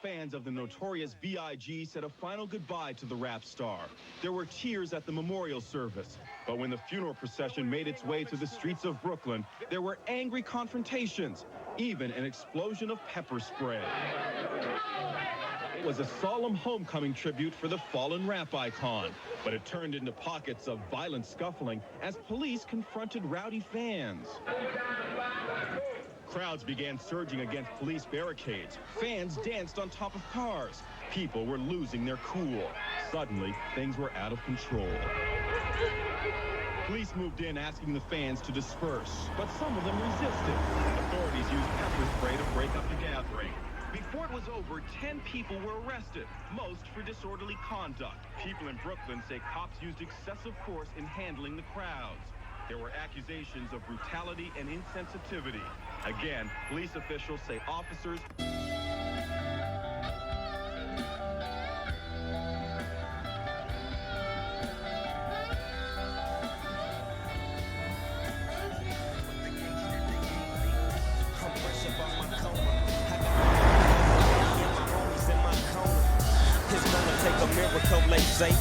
Fans of the notorious B.I.G. said a final goodbye to the rap star. There were tears at the memorial service, but when the funeral procession made its way to the streets of Brooklyn, there were angry confrontations, even an explosion of pepper spray. It was a solemn homecoming tribute for the fallen rap icon, but it turned into pockets of violent scuffling as police confronted rowdy fans. Crowds began surging against police barricades. Fans danced on top of cars. People were losing their cool. Suddenly, things were out of control. Police moved in asking the fans to disperse, but some of them resisted. Authorities used pepper spray to break up the gathering. Before it was over, 10 people were arrested, most for disorderly conduct. People in Brooklyn say cops used excessive force in handling the crowds. There were accusations of brutality and insensitivity. Again, police officials say officers...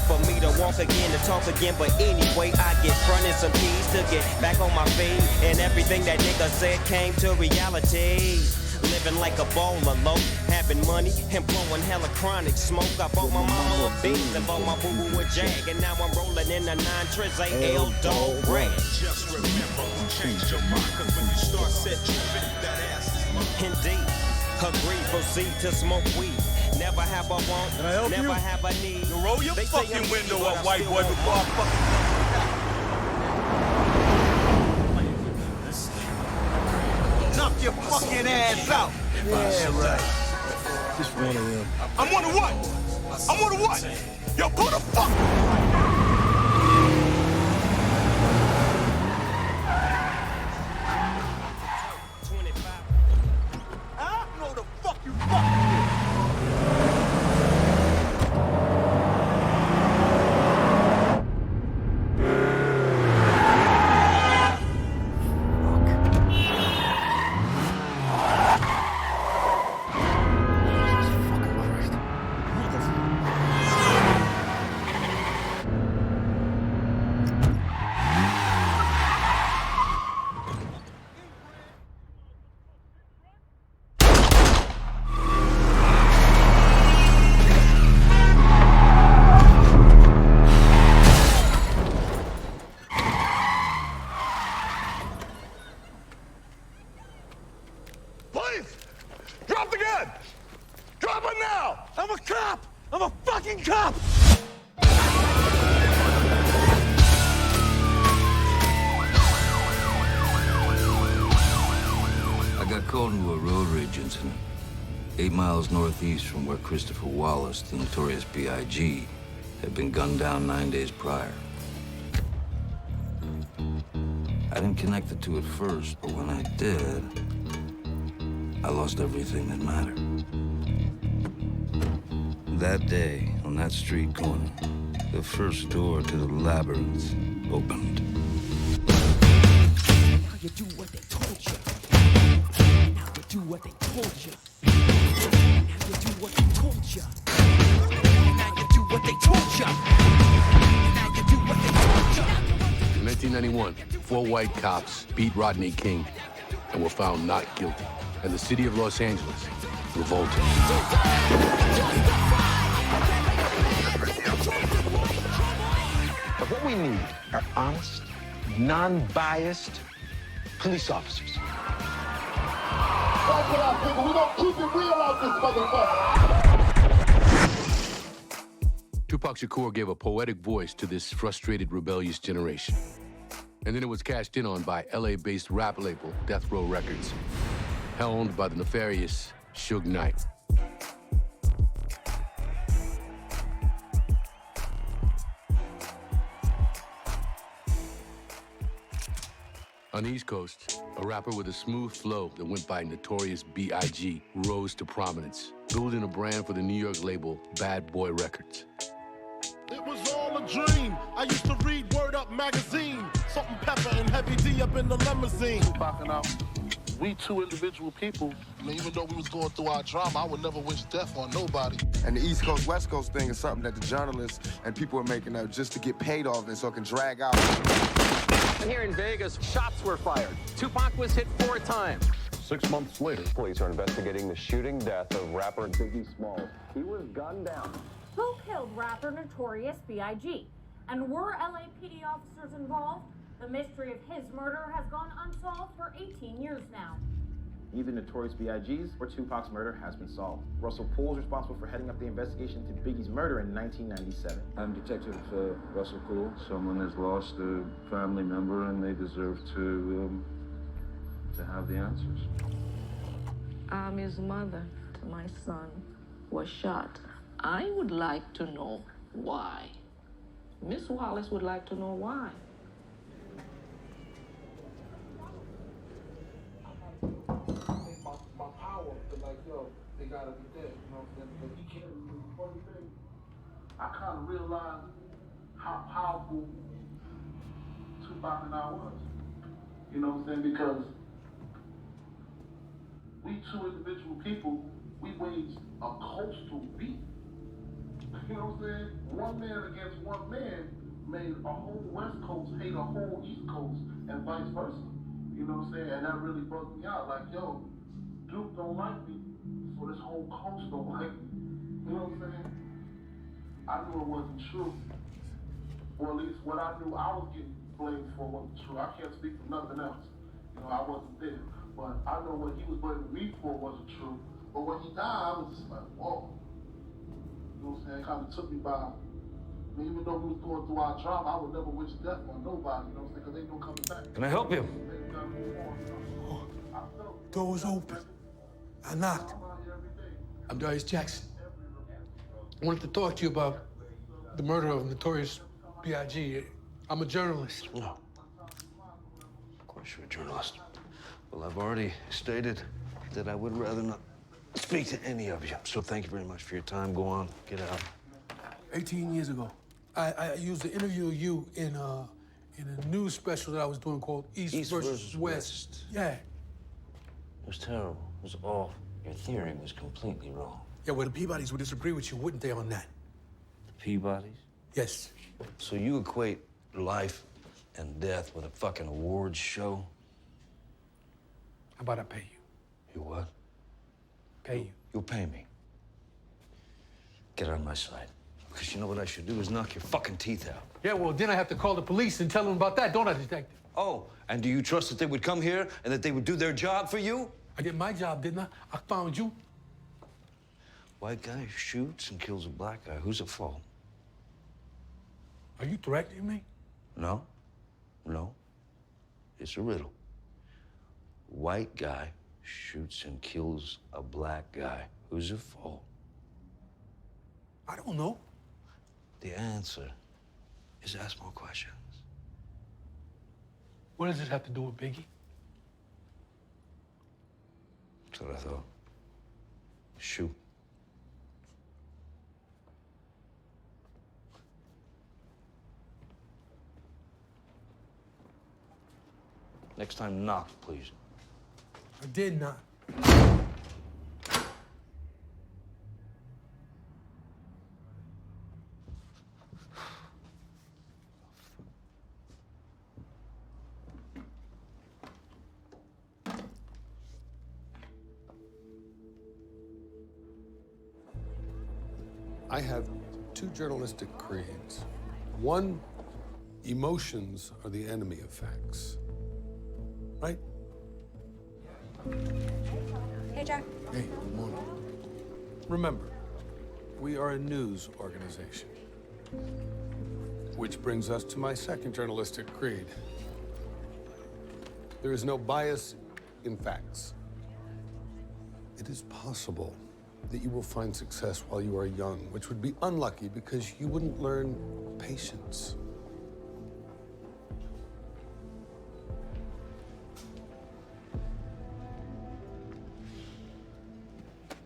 For me to walk again, to talk again, but anyway, I get fronted some keys to get back on my feet, and everything that nigga said came to reality. Living like a bowler, low, having money and blowing hella chronic smoke. I bought my mama a Beans and bought my boo-boo a Jag, and now I'm rolling in a 9 Triz AL Dog Red. Just remember who changed your mind, cause when you start set tripping, that ass is mine. Indeed, agree, proceed to smoke weed. Never have a want, never have a need. You roll your fucking window up, white boy, before I fucking... Knock your fucking ass out. Yeah, right. Just one of them. I'm one of what? I'm one of what? Yo, go the fuck... I don't know the fuck you fucking... Drop the gun! Drop it now! I'm a cop! I'm a fucking cop! I got called into a road rage incident 8 miles northeast from where Christopher Wallace, the notorious B.I.G., had been gunned down 9 days prior. I didn't connect the two at first, but when I did, I lost everything that mattered. That day, on that street corner, the first door to the labyrinth opened. Now you do what they told you. Now you do what they told you. Now you do what they told you. Now you do what they told you. Now you do what they told you. In 1991, 4 white cops beat Rodney King and were found not guilty. And the city of Los Angeles revolted. But what we need are honest, non-biased police officers. Back it up, people. We gonna keep it real out this motherfucker. Tupac Shakur gave a poetic voice to this frustrated, rebellious generation. And then it was cashed in on by LA-based rap label Death Row Records, helmed by the nefarious Suge Knight. On the East Coast, a rapper with a smooth flow that went by Notorious B.I.G. rose to prominence, building a brand for the New York label Bad Boy Records. It was all a dream. I used to read Word Up magazine. Salt and Pepper and Heavy D up in the limousine. Tupac and all. We two individual people, I mean, even though we was going through our drama, I would never wish death on nobody. And the East Coast, West Coast thing is something that the journalists and people are making up just to get paid off and so it can drag out. Here in Vegas, shots were fired. Tupac was hit 4 times. 6 months later, police are investigating the shooting death of rapper Biggie Smalls. He was gunned down. Who killed rapper Notorious B.I.G.? And were LAPD officers involved? The mystery of his murder has gone unsolved for 18 years now. Either Notorious B.I.G.'s or Tupac's murder has been solved. Russell Poole is responsible for heading up the investigation into Biggie's murder in 1997. I'm Detective Russell Poole. Someone has lost a family member and they deserve to have the answers. I'm his mother. My son was shot. I would like to know why. Miss Wallace would like to know why. My power, like, yo, they gotta be dead, you know what I'm saying? Because he can't really do anything. I kind of realized how powerful Tupac and I was. You know what I'm saying? Because we two individual people, we waged a coastal beef. You know what I'm saying? One man against one man made a whole West Coast hate a whole East Coast and vice versa. You know what I'm saying? And that really bugged me out. Like, yo, Duke don't like me, so this whole coast don't like me. You know what I'm saying? I knew it wasn't true. Or at least what I knew I was getting blamed for wasn't true. I can't speak for nothing else. You know, I wasn't there. But I know what he was blaming me for wasn't true. But when he died, I was just like, whoa. You know what I'm saying? It kind of took me by. I mean, even though we was going through our drama, I would never wish death on nobody, you know what I'm saying? Because ain't no coming back. Can I help you? Door was open. I knocked. I'm Darius Jackson. I wanted to talk to you about the murder of Notorious B.I.G. I'm a journalist. No. Of course you're a journalist. Well, I've already stated that I would rather not speak to any of you. So thank you very much for your time. Go on, get out. 18 years ago, I used to interview you in a news special that I was doing called East versus West. Yeah. It was terrible. It was awful. Your theory was completely wrong. Yeah, well, the Peabodys would disagree with you, wouldn't they, on that? The Peabodys? Yes. So you equate life and death with a fucking awards show? How about I pay you? You what? Pay you. You'll pay me. Get out of my sight. Because you know what I should do is knock your fucking teeth out. Yeah, well, then I have to call the police and tell them about that, don't I, Detective? Oh, and do you trust that they would come here and that they would do their job for you? I did my job, didn't I? I found you. White guy shoots and kills a black guy. Who's at fault? Are you threatening me? No. No. It's a riddle. White guy shoots and kills a black guy. Who's at fault? I don't know. The answer is ask more questions. What does this have to do with Biggie? That's what I thought. Shoot. Next time, knock, please. I did not. I have two journalistic creeds. One, emotions are the enemy of facts. Right? Hey, Jack. Hey, good morning. Remember, we are a news organization. Which brings us to my second journalistic creed. There is no bias in facts. It is possible that you will find success while you are young, which would be unlucky because you wouldn't learn patience.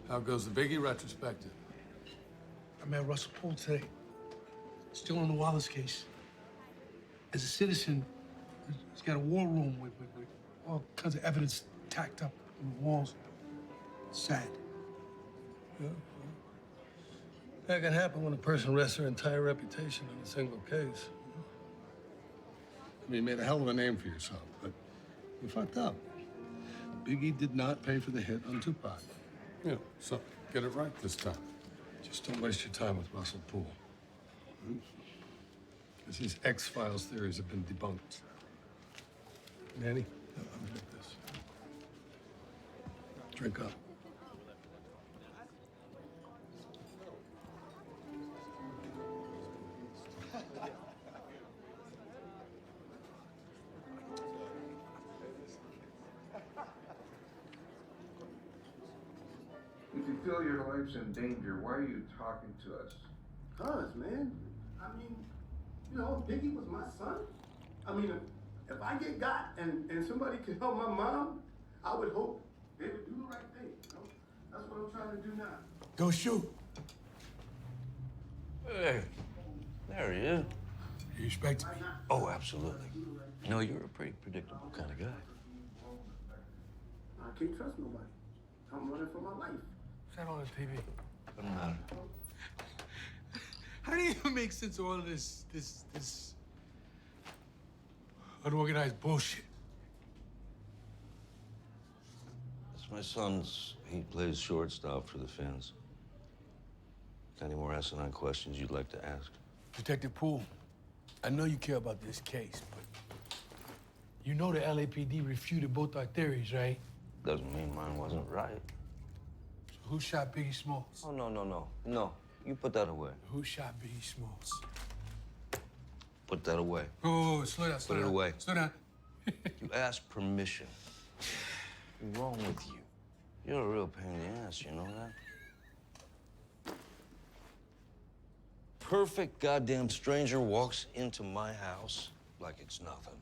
How goes the Biggie retrospective? I met Russell Poole today. Still on the Wallace case. As a citizen, he's got a war room with all kinds of evidence tacked up on the walls. Sad. Yeah. That can happen when a person rests their entire reputation on a single case. I mean, you made a hell of a name for yourself, but you fucked up. Biggie did not pay for the hit on Tupac. Yeah, so get it right this time. Just don't waste your time with Russell Poole. Because his X-Files theories have been debunked. Manny, let me drink this. Drink up. If you feel your life's in danger, why are you talking to us? Cuz, man. I mean, you know, Biggie was my son. I mean, if I get got and somebody can help my mom, I would hope they would do the right thing. You know? That's what I'm trying to do now. Go shoot. Hey, there he is. You respect me? Oh, absolutely. No, you're a pretty predictable kind of guy. I can't trust nobody. I'm running for my life. What's that on the TV? Doesn't matter. How do you make sense of all of this unorganized bullshit? It's my son's. He plays shortstop for the Finns. Any more asinine questions you'd like to ask? Detective Poole, I know you care about this case, but you know the LAPD refuted both our theories, right? Doesn't mean mine wasn't right. So who shot Biggie Smalls? Oh, no. No, you put that away. Who shot Biggie Smalls? Put that away. Oh, slow down, slow Put down. it away. Slow down. You asked permission. What's wrong with you? You're a real pain in the ass, you know that? Perfect goddamn stranger walks into my house like it's nothing.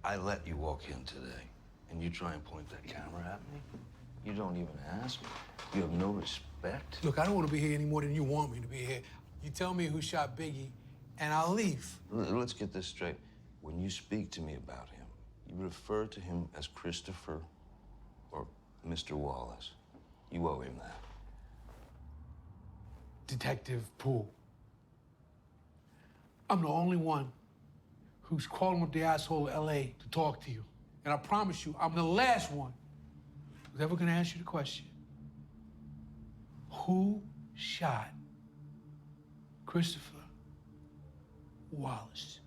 I let you walk in today, and you try and point that camera at me? You don't even ask. You have no respect. Look, I don't want to be here any more than you want me to be here. You tell me who shot Biggie, and I'll leave. Let's get this straight. When you speak to me about him, you refer to him as Christopher or Mr. Wallace. You owe him that. Detective Poole, I'm the only one who's calling up the asshole of LA to talk to you. And I promise you, I'm the last one who's ever gonna ask you the question. Who shot Christopher Wallace?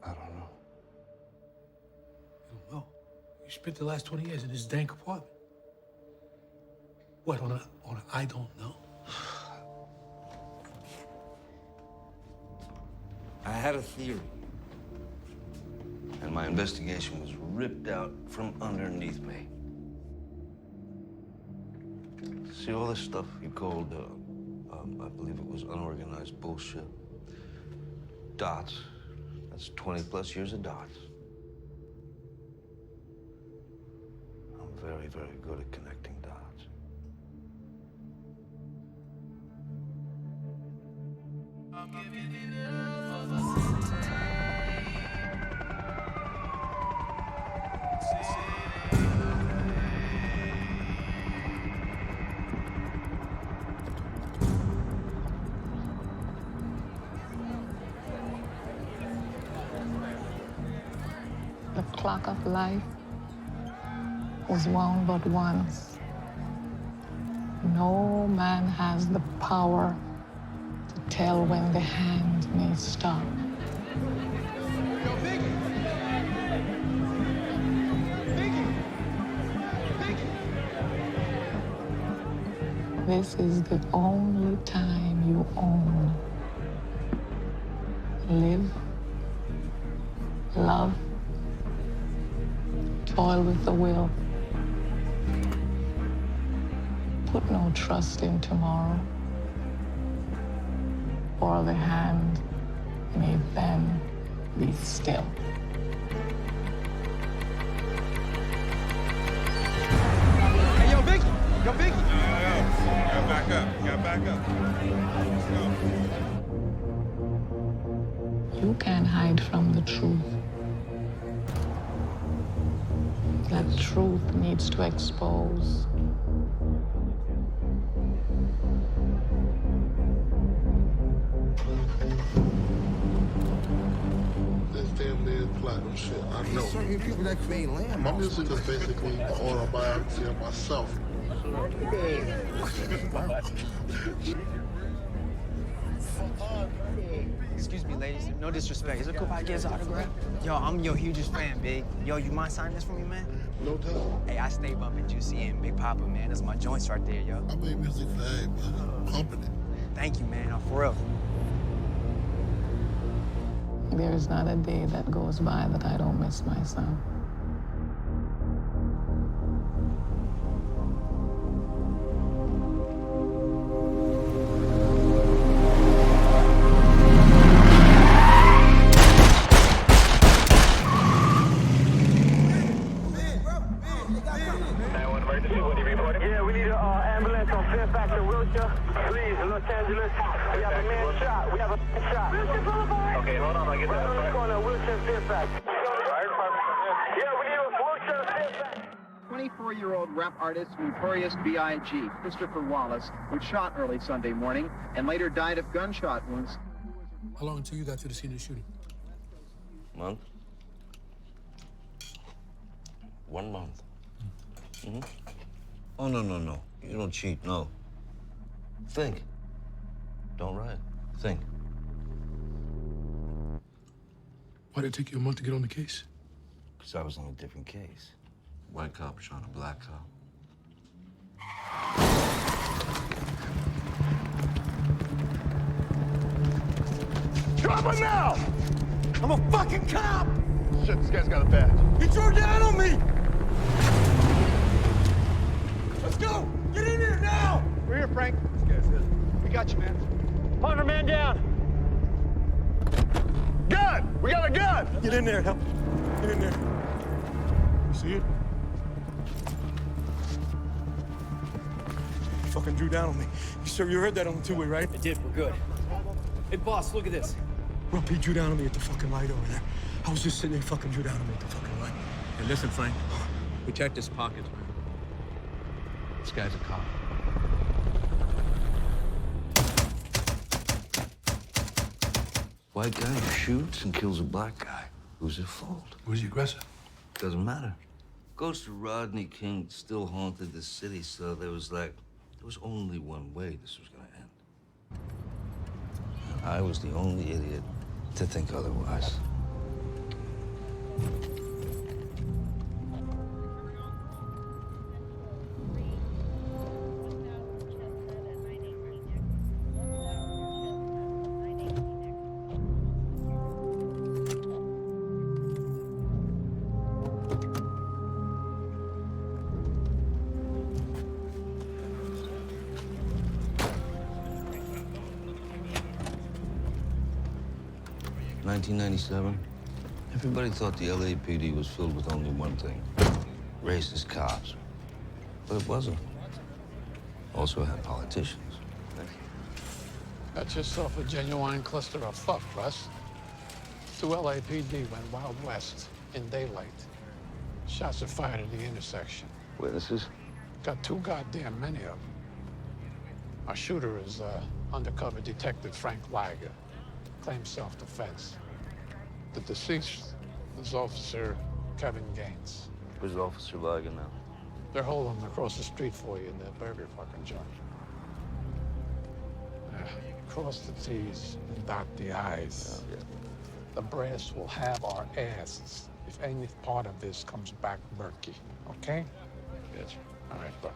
I don't know. You don't know? You spent the last 20 years in this dank apartment. What, on a I don't know? I had a theory. And my investigation was ripped out from underneath me. See all this stuff you called, I believe it was unorganized bullshit. Dots. That's 20 plus years of dots. I'm very, very good at connecting dots. The clock of life was wound but once. No man has the power to tell when the hand may stop. This is the only time you own. Live, love, toil with the will. Put no trust in tomorrow, or the hand may then be still. Hey, yo, Biggie! Yo, Biggie! Got back up. Got back up. Let's go. You can't hide from the truth. that truth needs to expose. This damn near platinum shit, I know. There's certain people that create land. My music is basically an autobiography of myself. Excuse me, ladies. No disrespect. Is it cool if I get his autograph? Yo, I'm your hugest fan, big. Yo, you mind signing this for me, man? No doubt. Hey, I stay bumping Juicy and Big Papa, man. That's my joints right there, yo. I make music for everybody. Pumping it. Thank you, man. For real. There is not a day that goes by that I don't miss my son. Yeah, we need an ambulance on Fairfax and Wilshire. Please, Los Angeles. We have a man shot. We have a man shot. Wilshire Boulevard. Okay, hold on. I'll get that. Right on the corner, Wilshire and Fairfax. Yeah, we need a Wilshire and Fairfax. 24-year-old rap artist Notorious B.I.G., Christopher Wallace, was shot early Sunday morning and later died of gunshot wounds. How long until you got to the scene of the shooting? Month? 1 month. Mm-hmm. Oh, no. You don't cheat, no. Think. Don't write. Think. Why did it take you a month to get on the case? Because I was on a different case. White cop shot a black cop. Drop him now! I'm a fucking cop! Shit, this guy's got a badge. He drew down on me! Let's go! Get in here now! We're here, Frank. This guy's it. We got you, man. 100 man down. Gun! We got a gun! Get in there, help. Get in there. You see it? Fucking drew down on me. You sure you heard that on the two-way, right? I did. We're good. Hey, boss, look at this. Rob, he drew down on me at the fucking light over there. I was just sitting there, fucking drew down on me at the fucking light. Hey, listen, Frank. We checked his pockets, man. This guy's a cop. White guy who shoots and kills a black guy. Who's at fault? Who's the aggressor? Doesn't matter. Ghost of Rodney King still haunted the city, so there was only one way this was gonna end. I was the only idiot to think otherwise. In 1997, everybody thought the LAPD was filled with only one thing: racist cops. But it wasn't. Also had politicians. Got yourself a genuine cluster of fuck, Russ. 2 LAPD went Wild West in daylight. Shots are fired at the intersection. Witnesses? Got too goddamn many of them. Our shooter is undercover detective Frank Liger. Claims self-defense. The deceased is Officer Kevin Gaines. Where's Officer Liger now? They're holding him across the street for you in the burger fucking joint. Cross the T's and dot the I's. Oh, yeah. The brass will have our asses if any part of this comes back murky, okay? Gotcha. All right, bro.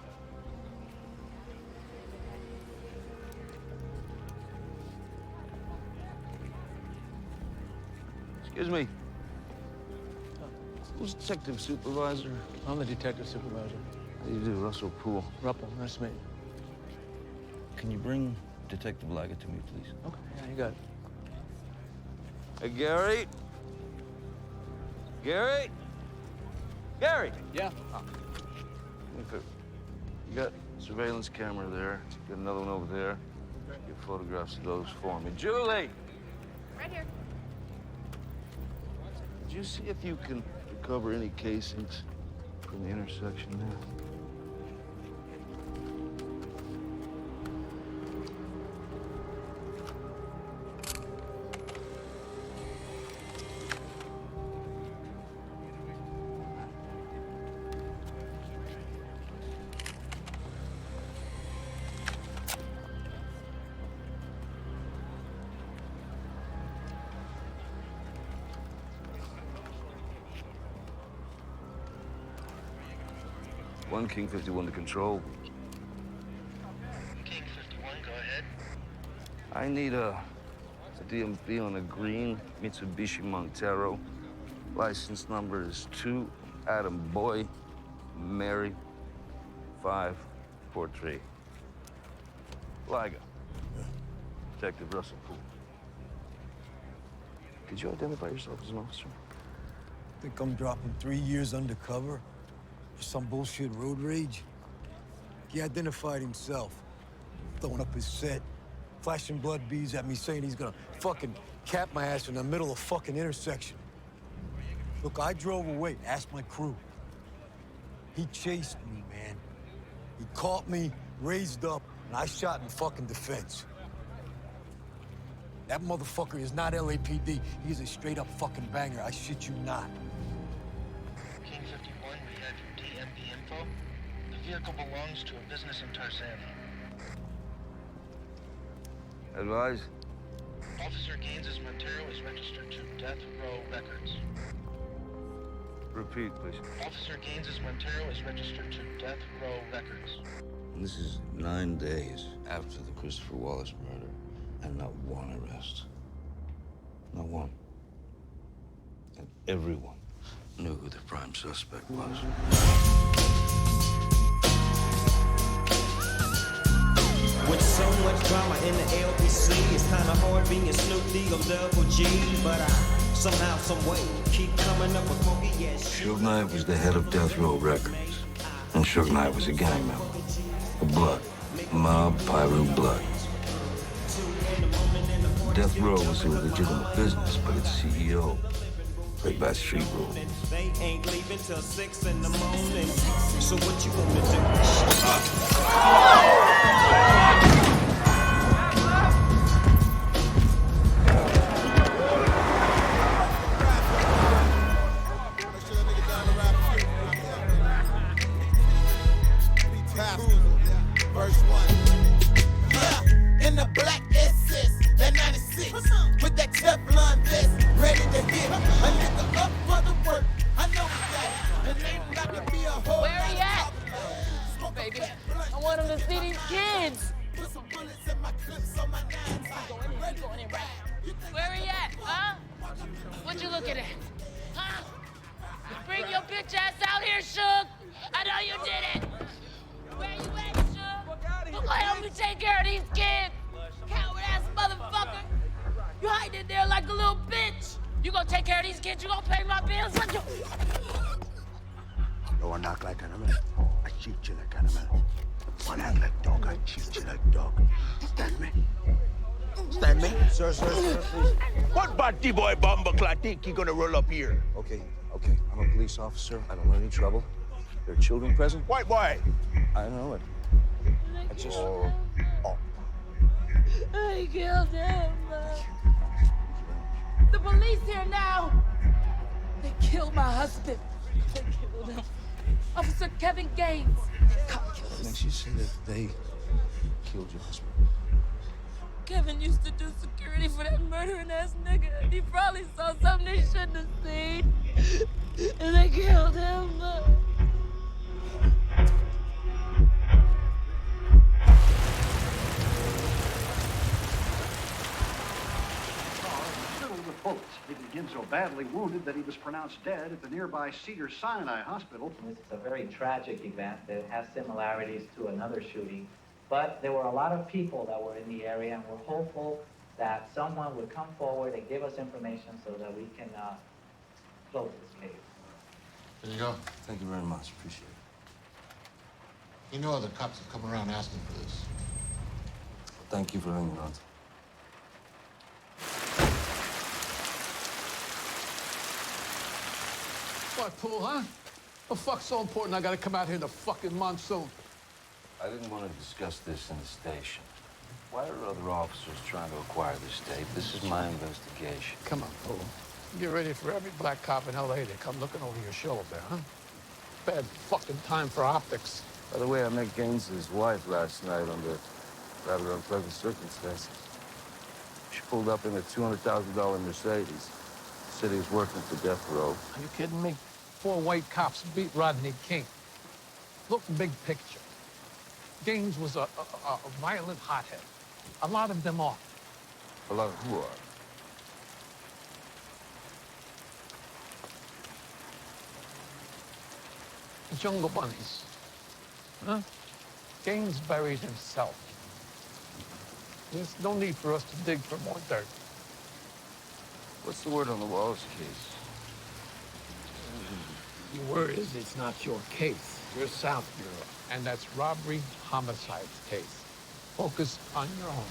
Excuse me. Who's detective supervisor? I'm the detective supervisor. How do you do, Russell Poole? Ruppel, nice to meet you. Can you bring Detective Liger to me, please? Okay, yeah, you got it. Hey, Gary? Gary? Gary! Yeah? Okay. You got surveillance camera there. You got another one over there. Get photographs of those for me. Julie! Right here. Did you see if you can recover any casings? in the intersection there. One King 51 to control. King 51, go ahead. I need a DMV on a green Mitsubishi Montero. License number is 2 Adam Boy Mary 543. Liga. Detective Russell Poole. Did you identify yourself as an officer? Think I'm dropping 3 years undercover for some bullshit road rage? He identified himself, throwing up his set, flashing blood beads at me, saying he's gonna fucking cap my ass in the middle of a fucking intersection. Look, I drove away, asked my crew. He chased me, man. He caught me, raised up, and I shot in fucking defense. That motherfucker is not LAPD. He's a straight-up fucking banger. I shit you not. King 51, we have your DMV info. The vehicle belongs to a business in Tarzana. Advise? Officer Gaines's Montero is registered to Death Row Records. Repeat, please. Officer Gaines's Montero is registered to Death Row Records. And this is 9 days after the Christopher Wallace murder, and not one arrest. Not one. And everyone knew who the prime suspect was. With so much drama in the LBC, it's kinda hard being Snoop D-O Double G, but I somehow, some way keep coming up with funky ass shit. Suge Knight was the head of Death Row Records, and Suge Knight was a gang member. The Blood, Mob Pyro Blood. Death Row was a legitimate business, but its CEO played by street rules. They ain't leaving till 6 in the morning. So what you gonna do? Verse 1. Yeah, in the black SS, that 96, with that Teflon vest, ready to hit a nigga up for the work. I know that, and ain't got to be a hoe. Where he at? Baby, I want him to see these kids. Put some bullets in my clips on my 9 Going in right. Where he at, huh? What you looking at? Huh? Bring your bitch ass out here, Suge. I know you did it. Where you at, Suge? Who gonna help me take care of these kids? Coward ass motherfucker. You hiding in there like a little bitch. You gonna take care of these kids? You gonna pay my bills? What you? No one knock like animal. I shoot you like animal. One hand like dog, I shoot you like dog. Stand me. Stand me. Sir, please. What about the boy Bumbleclad think he gonna roll up here? Okay. I'm a police officer. I don't want any trouble. There are children present. White boy. I know it. I just... I killed him. The police here now. They killed my husband. They killed him. Officer Kevin Gaines. Makes you say that they killed your husband. Kevin used to do security for that murdering ass nigga. He probably saw something they shouldn't have seen. And they killed him. Bullets. He became so badly wounded that he was pronounced dead at the nearby Cedars-Sinai Hospital. This is a very tragic event that has similarities to another shooting, but there were a lot of people that were in the area, and we're hopeful that someone would come forward and give us information so that we can close this case. There you go. Thank you very much. Appreciate it. You know other cops have come around asking for this. Thank you for hanging on. What, Poole, huh? The fuck's so important I gotta come out here in the fucking monsoon? I didn't want to discuss this in the station. Why are other officers trying to acquire this tape? This is my investigation. Come on, fool. Get ready for every black cop in L.A. to come looking over your shoulder, huh? Bad fucking time for optics. By the way, I met Gaines's wife last night under rather unpleasant circumstances. She pulled up in a $200,000 Mercedes. Said he was working for death row. Are you kidding me? 4 white cops beat Rodney King. Look, big picture. Gaines was a violent hothead. A lot of them are. A lot of who are? The Jungle Bunnies. Huh? Gaines buried himself. There's no need for us to dig for more dirt. What's the word on the Wallace case? The word is it's not your case. You're South Bureau. And that's robbery, homicide case. Focus on your own.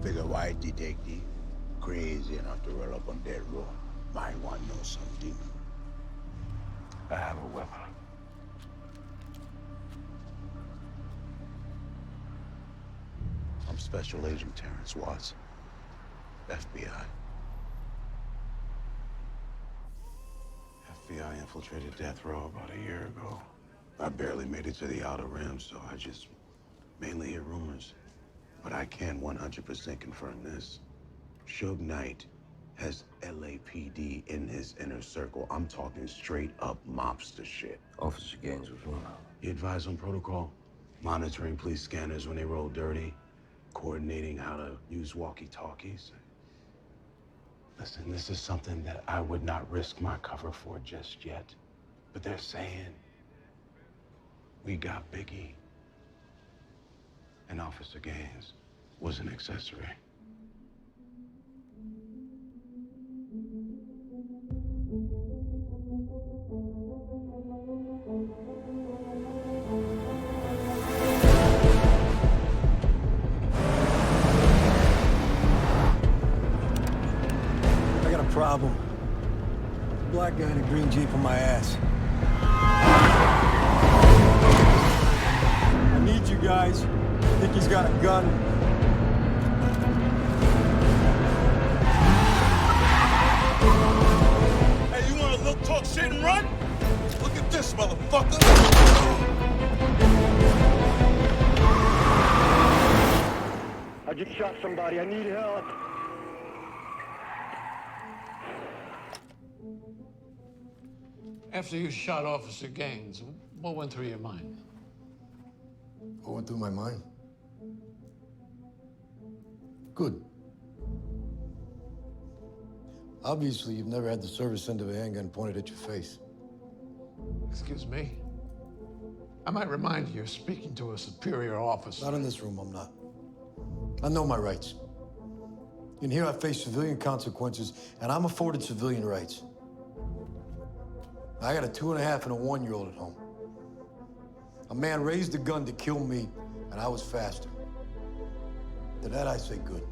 Figure white detective, crazy enough to roll up on dead row, might want to know something. I have a weapon. I'm Special Agent Terrence Watts, FBI. FBI infiltrated death row about a year ago. I barely made it to the outer rim, so I just mainly hear rumors. But I can 100% confirm this. Suge Knight has LAPD in his inner circle. I'm talking straight up mobster shit. Officer Gaines was wrong. He advised on protocol, monitoring police scanners when they roll dirty, coordinating how to use walkie-talkies. Listen, this is something that I would not risk my cover for just yet. But they're saying we got Biggie. And Officer Gaines was an accessory. I got a problem. Black guy in a green Jeep on my ass. I need you guys. I think he's got a gun. Hey, you wanna look, talk shit, and run? Look at this, motherfucker. I just shot somebody. I need help. After you shot Officer Gaines, what went through your mind? What went through my mind? Good. Obviously, you've never had the service end of a handgun pointed at your face. Excuse me? I might remind you, you're speaking to a superior officer. Not in this room, I'm not. I know my rights. In here, I face civilian consequences, and I'm afforded civilian rights. I got a 2.5 and a 1-year-old at home. A man raised a gun to kill me, and I was faster. To that, I say good.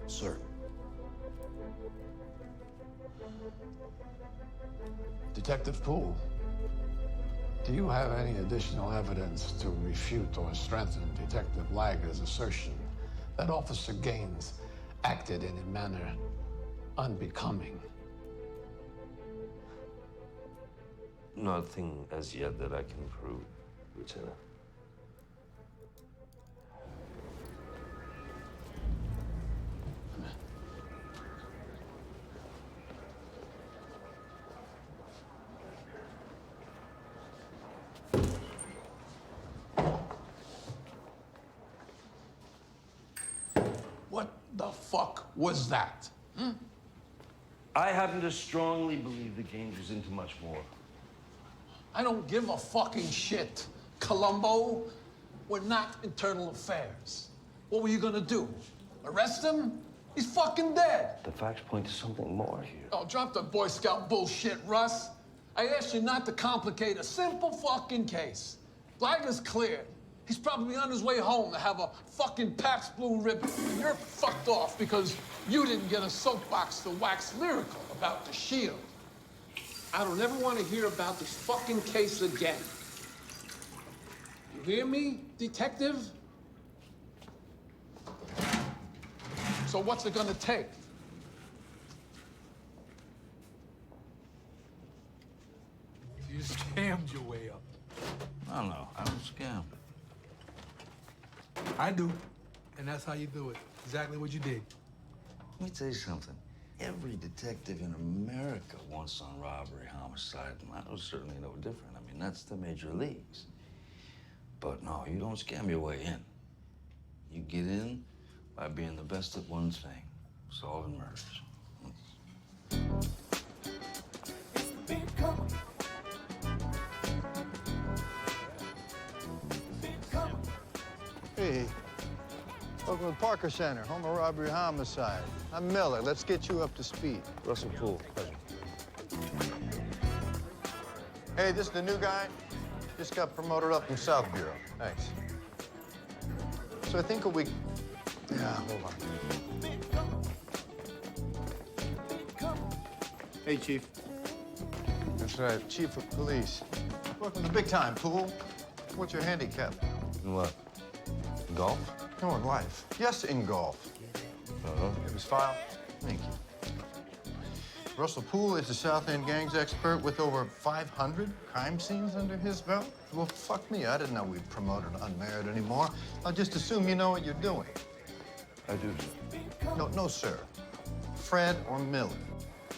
Sir. Detective Poole, do you have any additional evidence to refute or strengthen Detective Lager's assertion that Officer Gaines acted in a manner unbecoming? Nothing as yet that I can prove, Lieutenant. the fuck was that? I happen to strongly believe the Gaines was into much more. I don't give a fucking shit. Columbo, we're not internal affairs. What were you gonna do? Arrest him? He's fucking dead. The facts point to something more here. Oh, drop the Boy Scout bullshit, Russ. I asked you not to complicate a simple fucking case. Blagar's cleared. He's probably on his way home to have a fucking Pabst Blue Ribbon. And you're fucked off because you didn't get a soapbox to wax lyrical about the Shield. I don't ever want to hear about this fucking case again. You hear me, detective? So what's it gonna take? You scammed your way up. I don't know. I don't scam. I do. And that's how you do it. Exactly what you did. Let me tell you something. Every detective in America wants on robbery, homicide, and I was certainly no different. I mean, that's the major leagues. But no, you don't scam your way in. You get in by being the best at one thing, solving murders. Hey, welcome to Parker Center, home of robbery homicide. I'm Miller. Let's get you up to speed. Russell Poole, pleasure. Hey, this is the new guy. Just got promoted up from South Bureau. Thanks. So I think a week. Yeah, hold on. Hey, Chief. That's right, Chief of Police. Welcome to big time, Poole. What's your handicap? In what? Golf? No, in life. Yes, in golf. It was filed. Thank you. Russell Poole is a South End gangs expert with over 500 crime scenes under his belt. Well, fuck me. I didn't know we promoted unmarried anymore. I'll just assume you know what you're doing. I do, sir. No, sir. Fred or Miller.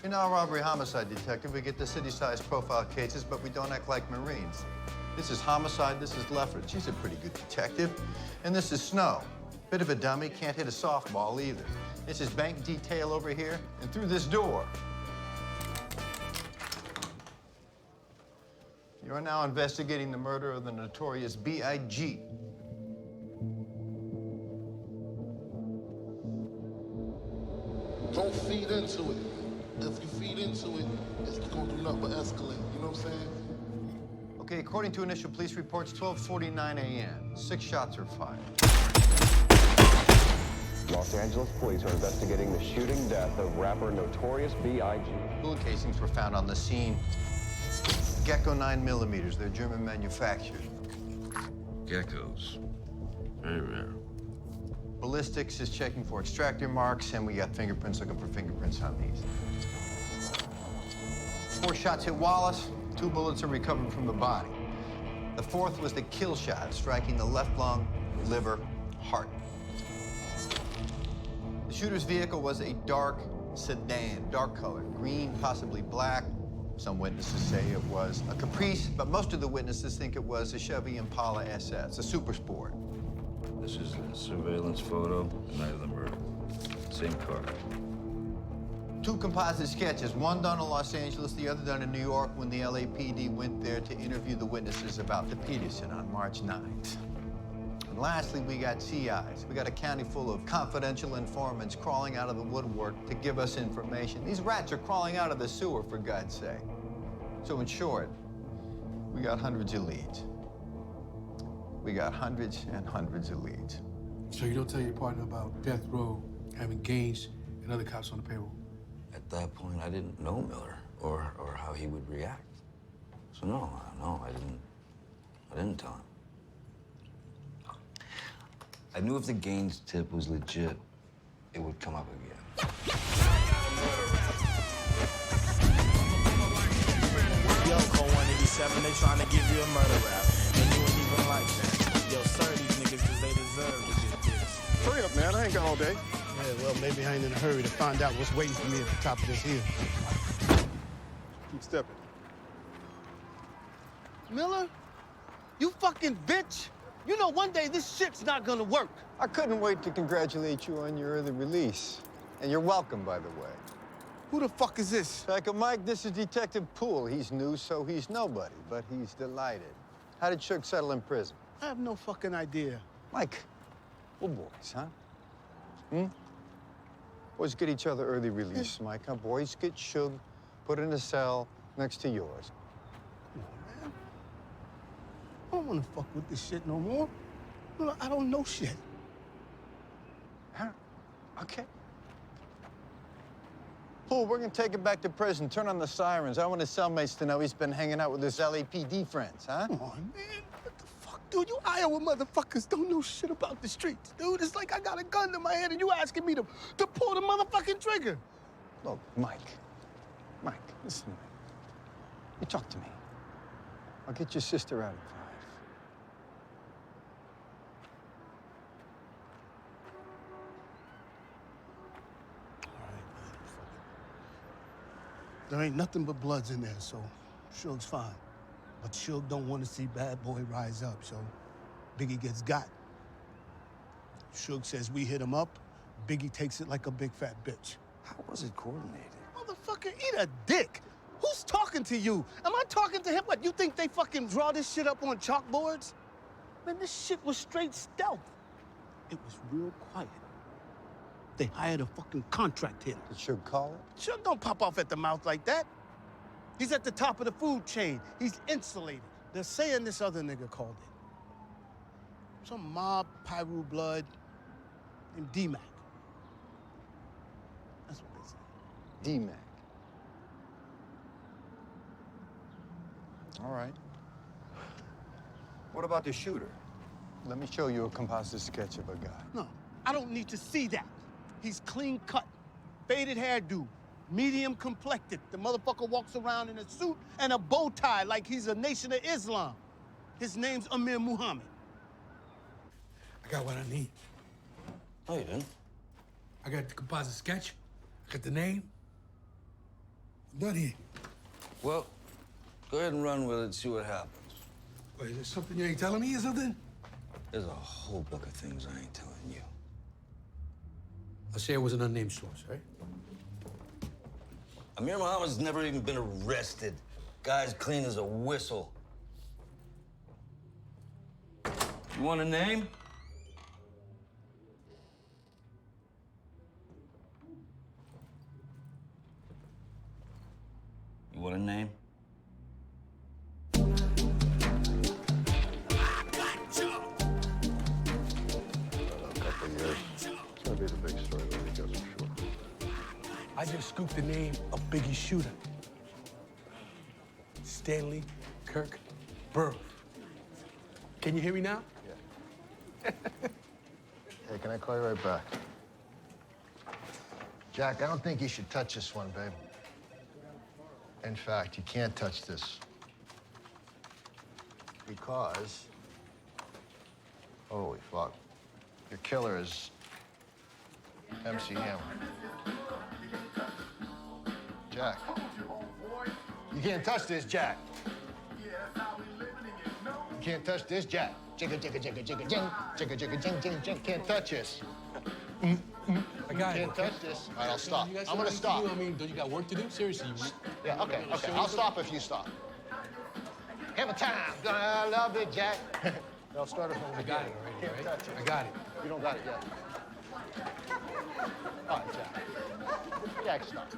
You're now a robbery homicide detective. We get the city-sized profile cases, but we don't act like Marines. This is homicide, this is Lefford. She's a pretty good detective. And this is Snow. Bit of a dummy, can't hit a softball either. This is bank detail over here, and through this door. You are now investigating the murder of the notorious B.I.G. Don't feed into it. If you feed into it, it's gonna do nothing but escalate. You know what I'm saying? Okay, according to initial police reports, 12:49 a.m. 6 shots are fired. Los Angeles police are investigating the shooting death of rapper Notorious B.I.G. Bullet casings were found on the scene. Gecko 9mm, they're German manufactured. Geckos. Very rare. Ballistics is checking for extractor marks, and we got fingerprints looking for fingerprints on these. 4 shots hit Wallace. 2 bullets are recovered from the body. The 4th was the kill shot, striking the left lung, liver, heart. The shooter's vehicle was a dark sedan, dark color, green, possibly black. Some witnesses say it was a Caprice, but most of the witnesses think it was a Chevy Impala SS, a super sport. This is a surveillance photo the night of the murder. Same car. 2 composite sketches, one done in Los Angeles, the other done in New York when the LAPD went there to interview the witnesses about the Peterson on March 9th. And lastly, we got CIs. We got a county full of confidential informants crawling out of the woodwork to give us information. These rats are crawling out of the sewer, for God's sake. So in short, we got hundreds of leads. We got hundreds and hundreds of leads. So you don't tell your partner about Death Row having Gaines and other cops on the payroll? At that point, I didn't know Miller or how he would react. So no, I didn't tell him. I knew if the Gaines tip was legit, it would come up again. Yo, Code 187, they trying to give you a murder rap. And you ain't even like that. Yo, sir, these niggas, cause they deserve to get this. Hurry up, man. I ain't got all day. Yeah, well, maybe I ain't in a hurry to find out what's waiting for me at the top of this hill. Keep stepping. Miller? You fucking bitch! You know, one day this shit's not gonna work. I couldn't wait to congratulate you on your early release. And you're welcome, by the way. Who the fuck is this? Psycho Mike, this is Detective Poole. He's new, so he's nobody, but he's delighted. How did Suge settle in prison? I have no fucking idea. Mike, we're boys, huh? Boys get each other early release, Mike. Huh? Boys get Suge, put in a cell next to yours. Come on, man. I don't wanna fuck with this shit no more. Look, I don't know shit. Huh? Okay. Poole, we're gonna take it back to prison. Turn on the sirens. I want his cellmates to know he's been hanging out with his LAPD friends, huh? Come on, man. What the fuck? Dude, you Iowa motherfuckers don't know shit about the streets, dude. It's like I got a gun to my head and you asking me to pull the motherfucking trigger. Look, Mike, listen to me. You talk to me. I'll get your sister out in 5. There ain't nothing but bloods in there, so Suge's fine. But Suge don't want to see Bad Boy rise up, so Biggie gets got. Suge says we hit him up, Biggie takes it like a big fat bitch. How was it coordinated? Motherfucker, eat a dick. Who's talking to you? Am I talking to him? What, you think they fucking draw this shit up on chalkboards? Man, this shit was straight stealth. It was real quiet. They hired a fucking contract hitter. Did Suge call it? Suge don't pop off at the mouth like that. He's at the top of the food chain. He's insulated. They're saying this other nigga called it. Some mob Pyru blood named D-Mac. That's what they say. D-Mac. All right. What about the shooter? Let me show you a composite sketch of a guy. No, I don't need to see that. He's clean cut, faded hairdo, medium complected. The motherfucker walks around in a suit and a bow tie like he's a Nation of Islam. His name's Amir Muhammad. I got what I need. No, you didn't. I got the composite sketch. I got the name. I'm done here. Well, go ahead and run with it and see what happens. Wait, is there something you ain't telling me or something? There's a whole book of things I ain't telling you. I'll say it was an unnamed source, right? Amir Muhammad's never even been arrested. Guy's clean as a whistle. You want a name? You want a name? Be the big story when he goes ashore. I just scooped the name of Biggie's shooter. Stanley Kirk Burroughs. Can you hear me now? Hey, can I call you right back? Jack, I don't think you should touch this one, babe. In fact, you can't touch this. Because... holy fuck. Your killer is... MC Hammer. Jack. You can't touch this, Jack. You can't touch this, Jack. Jigga, jigga, jigga, jigga, jing. Jigga, jigga, jing, jing, jing. Can't touch this. I got it. Can't touch this. All right, I'll stop. I'm gonna stop. I mean, don't you got work to do? Seriously. Yeah, okay. I'll stop if you stop. Hammer time. I love it, Jack. I'll start it from the I got it already, right? Touch it. I got it. You don't got it yet. All right, Jack. Jack, stop.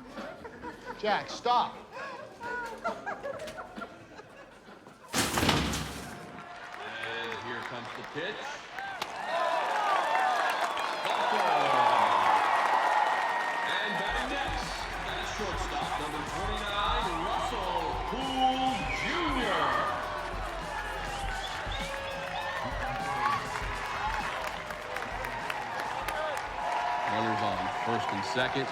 Jack, stop. And here comes the pitch. And batting next, that is shortstop, number 29, Russell Poole Jr. Runners on first and second.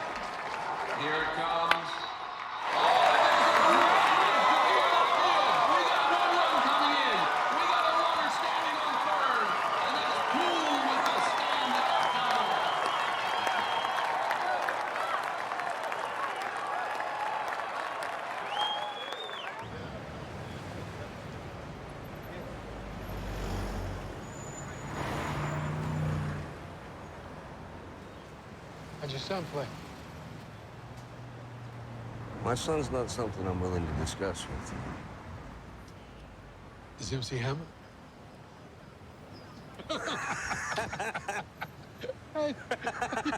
Here it comes. How'd your son play? My son's not something I'm willing to discuss with you. Is MC Hammer?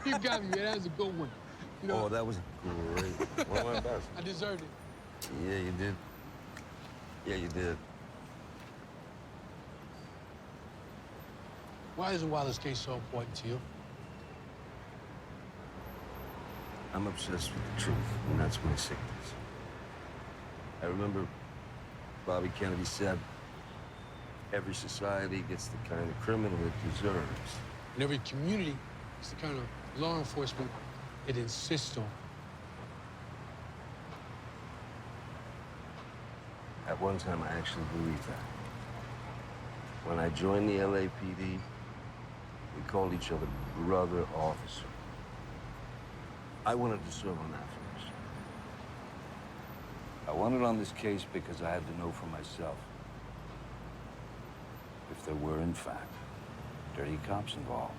You got me, man. That was a good one. You know, Oh, that was great. One of my best. I deserved it. Yeah, you did. Yeah, you did. Why is the Wallace case so important to you? I'm obsessed with the truth, and that's my sickness. I remember Bobby Kennedy said, every society gets the kind of criminal it deserves. And every community is the kind of law enforcement it insists on. At one time, I actually believed that. When I joined the LAPD, we called each other brother officer. I wanted to serve on that force. I wanted on this case because I had to know for myself if there were, in fact, dirty cops involved.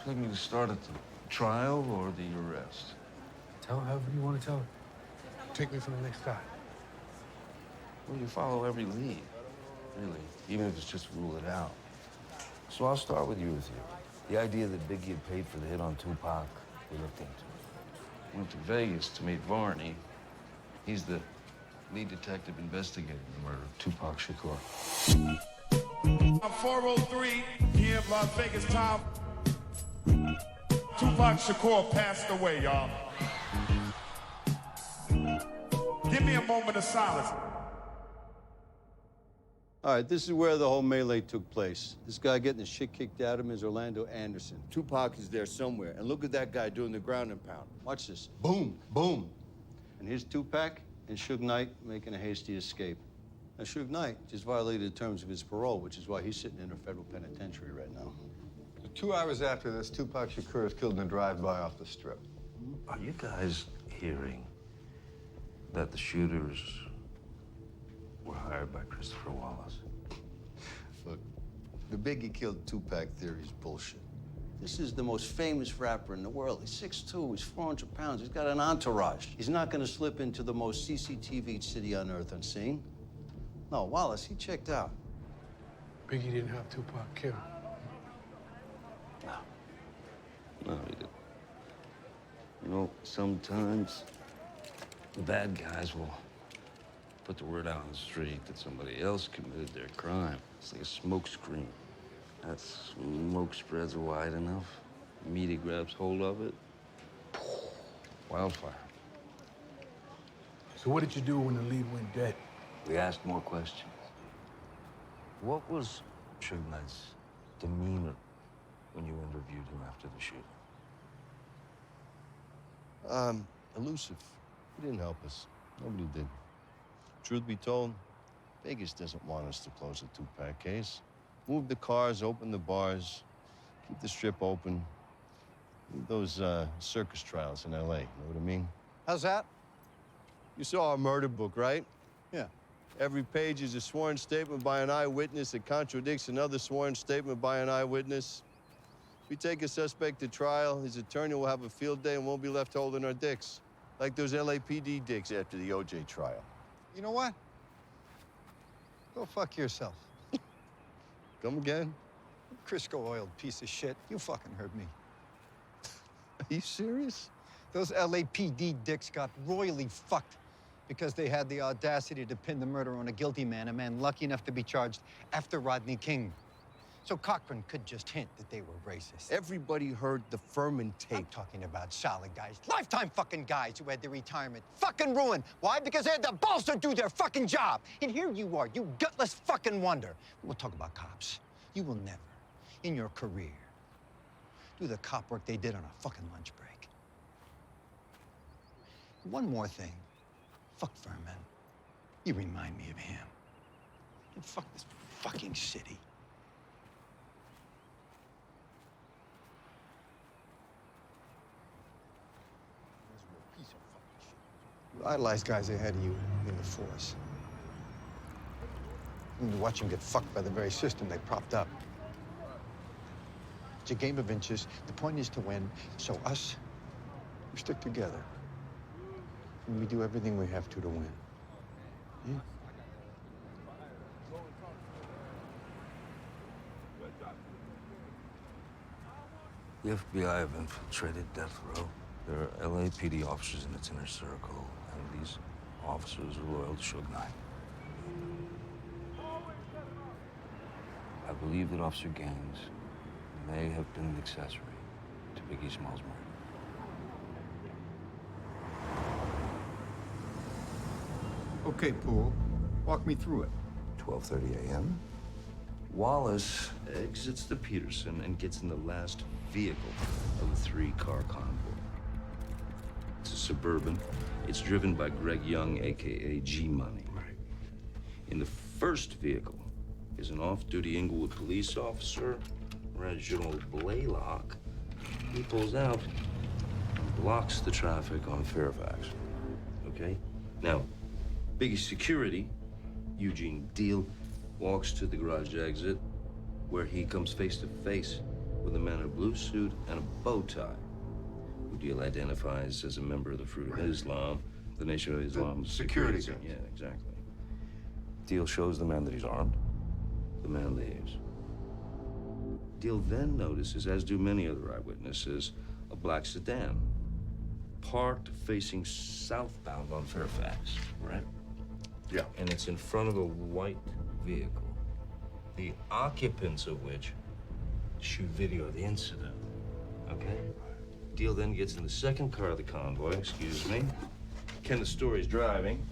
Would you like me to start at the trial or the arrest? Tell her however you want to tell her. Take me from the next guy. Well, you follow every lead, really, even if it's just rule it out. So I'll start with you. The idea that Biggie had paid for the hit on Tupac, we looked into it. Went to Vegas to meet Varney. He's the lead detective investigating the murder of Tupac Shakur. 4:03 p.m. Las Vegas time. Tupac Shakur passed away, y'all. Give me a moment of silence. All right, this is where the whole melee took place. This guy getting the shit kicked out of him is Orlando Anderson. Tupac is there somewhere, and look at that guy doing the ground and pound. Watch this. Boom, boom. And here's Tupac and Suge Knight making a hasty escape. Now, Suge Knight just violated the terms of his parole, which is why he's sitting in a federal penitentiary right now. 2 hours after this, Tupac Shakur is killed in a drive-by off the Strip. Are you guys hearing that the shooters were hired by Christopher Wallace? Look, the Biggie killed Tupac theory is bullshit. This is the most famous rapper in the world. He's 6'2", he's 400 pounds, he's got an entourage. He's not gonna slip into the most CCTV'd city on earth unseen. No, Wallace, he checked out. Biggie didn't have Tupac killed. No, he didn't. You know, sometimes the bad guys will put the word out on the street that somebody else committed their crime. It's like a smoke screen. That smoke spreads wide enough, media grabs hold of it. Wildfire. So what did you do when the lead went dead? We asked more questions. What was Suge Knight's demeanor when you interviewed him after the shooting? Elusive. He didn't help us. Nobody did. Truth be told, Vegas doesn't want us to close the Tupac case. Move the cars, open the bars, keep the Strip open. Leave those circus trials in L.A., you know what I mean? How's that? You saw our murder book, right? Yeah. Every page is a sworn statement by an eyewitness that contradicts another sworn statement by an eyewitness. If we take a suspect to trial, his attorney will have a field day and won't be left holding our dicks. Like those LAPD dicks after the OJ trial. You know what? Go fuck yourself. Come again? Crisco oiled piece of shit. You fucking heard me. Are you serious? Those LAPD dicks got royally fucked because they had the audacity to pin the murder on a guilty man, a man lucky enough to be charged after Rodney King. So Cochran could just hint that they were racist. Everybody heard the Furman tape. I'm talking about solid guys, lifetime fucking guys who had their retirement fucking ruined. Why? Because they had the balls to do their fucking job. And here you are, you gutless fucking wonder. We'll talk about cops. You will never, in your career, do the cop work they did on a fucking lunch break. One more thing. Fuck Furman. You remind me of him. And fuck this fucking city. You idolize guys ahead of you in the force. And you watch them get fucked by the very system they propped up. It's a game of inches. The point is to win. So us, we stick together. And we do everything we have to win. Yeah? The FBI have infiltrated death row. There are LAPD officers in its inner circle, and these officers are loyal to Suge Knight. I believe that Officer Gaines may have been the accessory to Biggie Smalls' murder. Okay, Poole. Walk me through it. 12:30 a.m. Wallace exits the Peterson and gets in the last vehicle of a three-car convoy. It's a Suburban. It's driven by Greg Young, a.k.a. G-Money. Right. In the first vehicle is an off-duty Inglewood police officer, Reginald Blaylock. He pulls out and blocks the traffic on Fairfax. Okay? Now, Biggie's security, Eugene Deal, walks to the garage exit, where he comes face to face with a man in a blue suit and a bow tie, who Deal identifies as a member of the Fruit of Islam, the Nation of Islam. Security guard. Yeah, exactly. Deal shows the man that he's armed. The man leaves. Deal then notices, as do many other eyewitnesses, a black sedan parked facing southbound on Fairfax, right? Yeah. And it's in front of a white vehicle, the occupants of which shoot video of the incident, okay? Deal then gets in the second car of the convoy, excuse me. Kenneth Story's driving.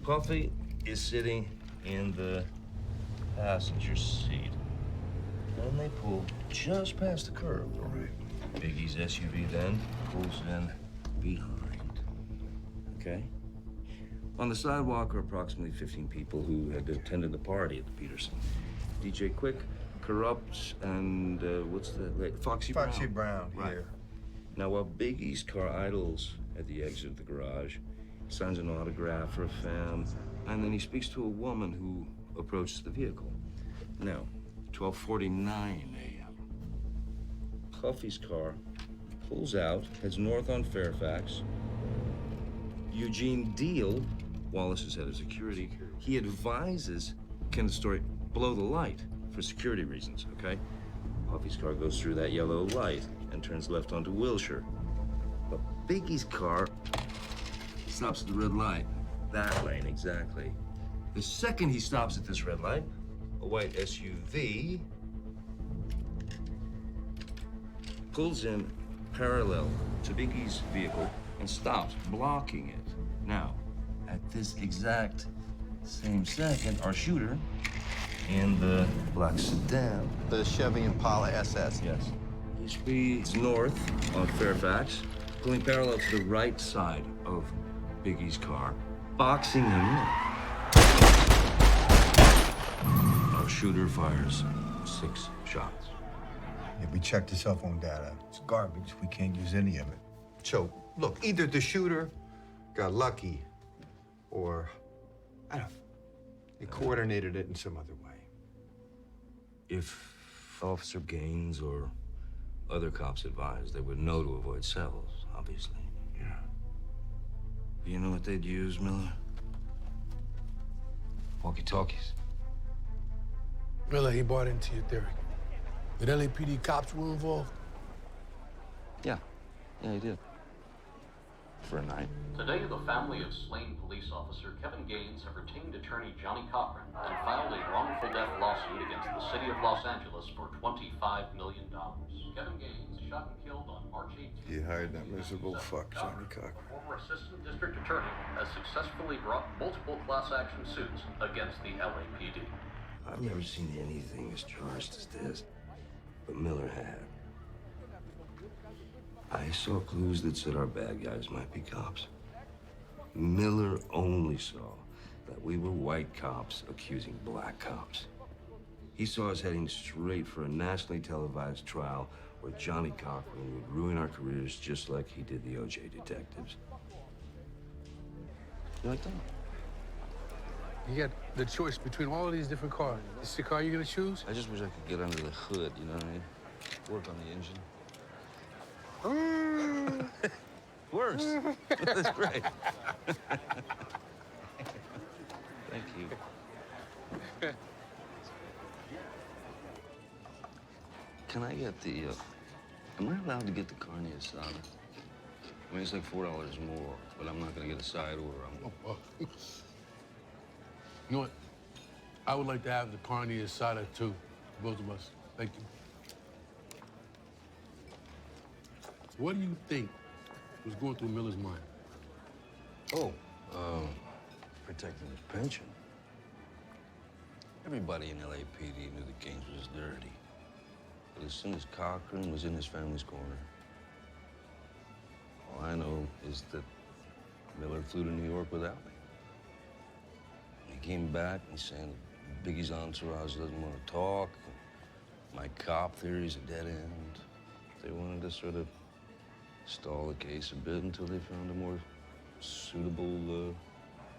Puffy is sitting in the passenger seat. And they pull just past the curb. All right. Biggie's SUV then pulls in behind, okay? On the sidewalk are approximately 15 people who had attended the party at the Peterson. DJ Quick, Corrupt, and what's that? Foxy Brown. Foxy Brown, Right. here. Now, while Biggie's car idles at the exit of the garage, he signs an autograph for a fan, and then he speaks to a woman who approaches the vehicle. Now, 12:49 a.m. Puffy's car pulls out, heads north on Fairfax. Eugene Deal, Wallace's head of security, he advises Kenneth Story, blow the light for security reasons, okay? Puffy's car goes through that yellow light and turns left onto Wilshire. But Biggie's car stops at the red light. That lane, exactly. The second he stops at this red light, a white SUV pulls in parallel to Biggie's vehicle and stops, blocking it. Now, at this exact same second, our shooter in the black sedan. The Chevy Impala SS. Yes. He speeds north on Fairfax, pulling parallel to the right side of Biggie's car, boxing him in. Our shooter fires 6 shots. Yeah, we checked the cell phone data. It's garbage. We can't use any of it. So, look, either the shooter got lucky or, I don't know, they coordinated it in some other way. If Officer Gaines or other cops advised, they would know to avoid cells, obviously. Yeah. You know what they'd use, Miller? Walkie-talkies. Miller, he bought into your theory. That LAPD cops were involved? Yeah, he did. For a night. Today, the family of slain police officer Kevin Gaines have retained attorney Johnny Cochran and filed a wrongful death lawsuit against the city of Los Angeles for $25 million. Kevin Gaines, shot and killed on March 18th. You hired that miserable fuck, Johnny Cochran. Former assistant district attorney has successfully brought multiple class action suits against the LAPD. I've never seen anything as charged as this, but Miller had. I saw clues that said our bad guys might be cops. Miller only saw that we were white cops accusing black cops. He saw us heading straight for a nationally televised trial where Johnny Cochran would ruin our careers just like he did the O.J. detectives. You like that? You got the choice between all of these different cars. This is the car you're gonna choose? I just wish I could get under the hood, you know what I mean? Work on the engine. Works. That's great. Thank you. Can I get the, am I allowed to get the carne asada? I mean, it's like $4 more, but I'm not gonna get a side order. You know what? I would like to have the carne asada too, both of us. Thank you. What do you think was going through Miller's mind? Oh, protecting his pension. Everybody in LAPD knew the Gaines was dirty. But as soon as Cochran was in his family's corner, all I know is that Miller flew to New York without me. He came back and saying Biggie's entourage doesn't want to talk. My cop theory's a dead end. They wanted to sort of stall the case a bit until they found a more suitable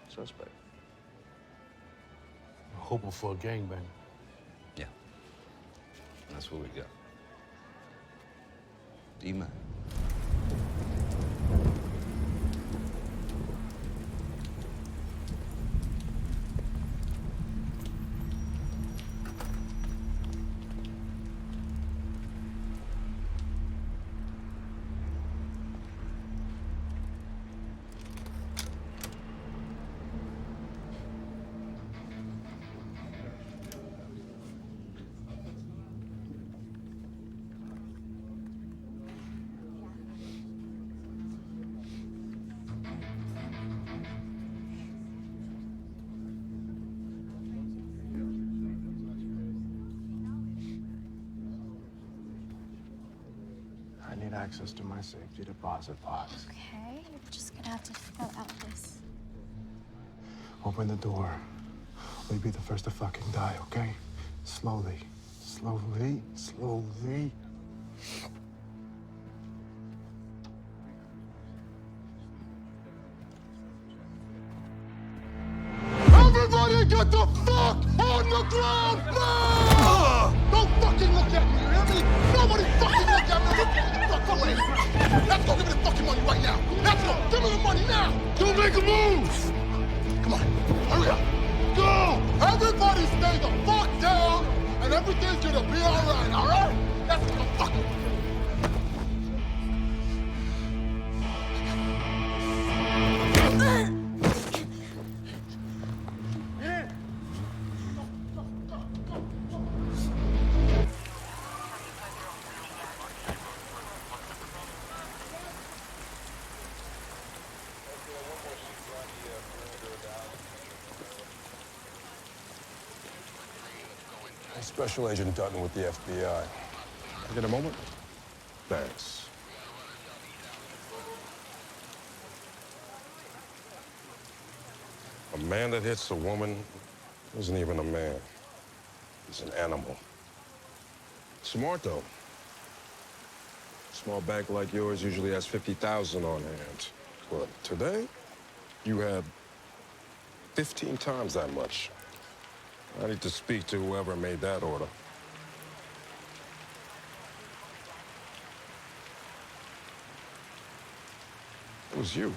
suspect. Hoping for a gangbang. Yeah. That's what we got. D-Man. I need access to my safety deposit box. Okay, you're just gonna have to fill out this. Open the door. We'll be the first to fucking die, okay? Slowly. Slowly. Slowly. Everybody get the fuck on the ground now! Don't fucking look at me, you hear me? Nobody fucking look at me. Look at me the fuck away. Let's go give me the fucking money right now. Let's go. Give me the money now. Don't make a move. Come on. Hurry up. Go. Everybody stay the fuck down and everything's gonna be all right? Let's go. Fuck it. Special Agent Dutton with the FBI. I get a moment? Thanks. A man that hits a woman isn't even a man. He's an animal. Smart, though. A small bank like yours usually has 50,000 on hand. But today, you had 15 times that much. I need to speak to whoever made that order. It was you.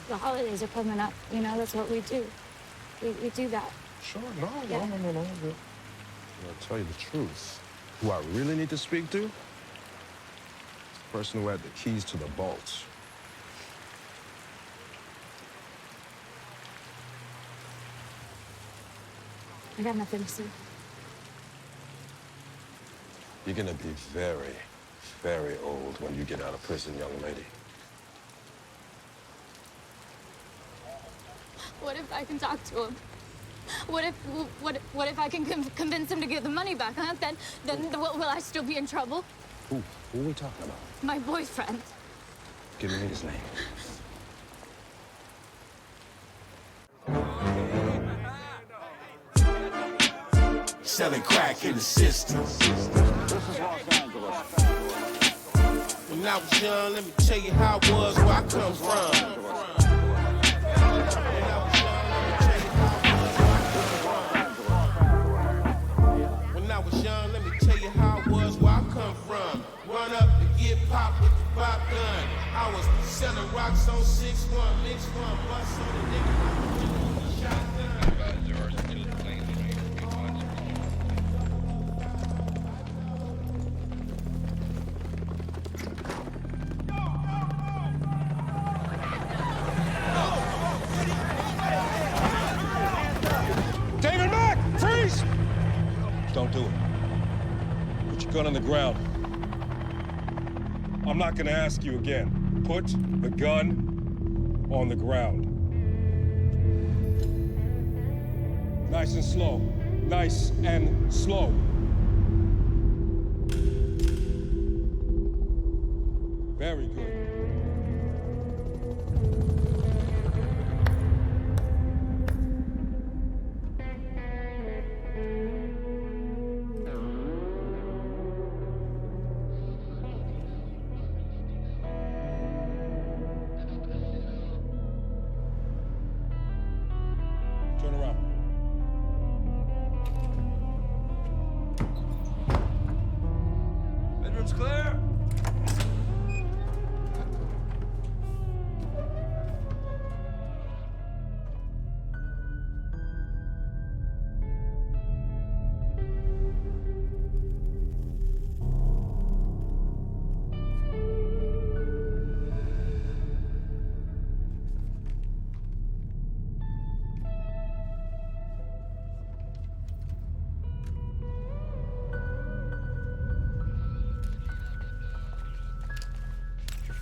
The holidays are coming up, you know, that's what we do. We do that. Sure, no. I'll tell you the truth. Who I really need to speak to? The person who had the keys to the vault. I got nothing to say. You're gonna be very, very old when you get out of prison, young lady. What if I can talk to him? What if I can convince him to give the money back, huh? Then will I still be in trouble? Who are we talking about? My boyfriend. Give me his name. Selling crack in the system. This is Los Angeles. When I was young, let me tell you how it was where I come from. Rocks on 6-1, mix one, bust on the nigga. Shotgun. David Mack, freeze! Don't do it. Put your gun on the ground. I'm not gonna ask you again. Put the gun on the ground. Nice and slow. Nice and slow. Very good. Turn around. Bedroom's clear.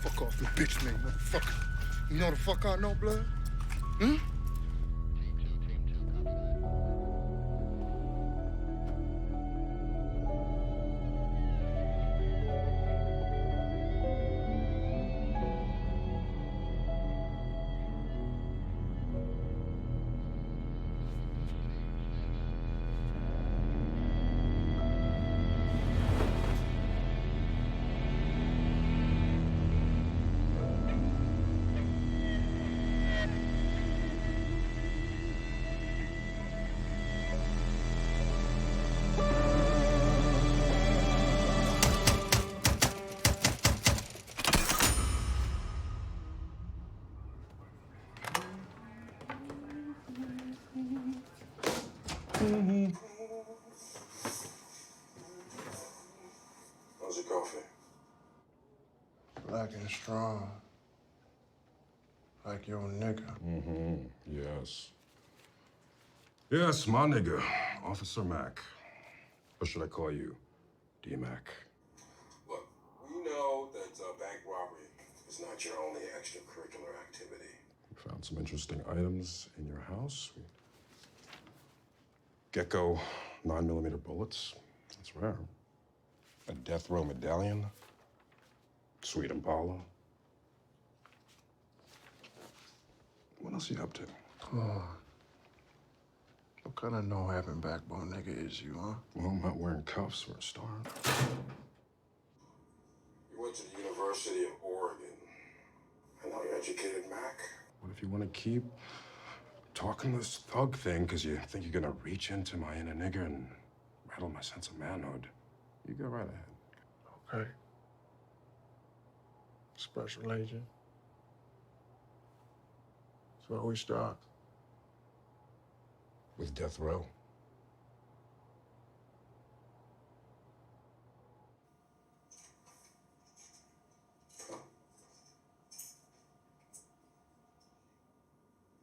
Fuck off me, bitch name, motherfucker. You know the fuck I know, blood? Hmm? How's your coffee? Black and strong. Like your nigga. Mm-hmm. Yes. Yes, my nigga, Officer Mack. Or should I call you D-Mac? Look, we know that bank robbery is not your only extracurricular activity. We found some interesting items in your house. Gecko 9mm bullets. That's rare. A death row medallion. Sweet Impala. What else are you up to? Oh. What kind of no-having backbone nigga is you, huh? Well, I'm not wearing cuffs for a start. You went to the University of Oregon. I know you educated Mac. What if you want to keep talking this thug thing because you think you're gonna reach into my inner nigger and rattle my sense of manhood? You go right ahead. Okay. Special agent. So we start. With death row.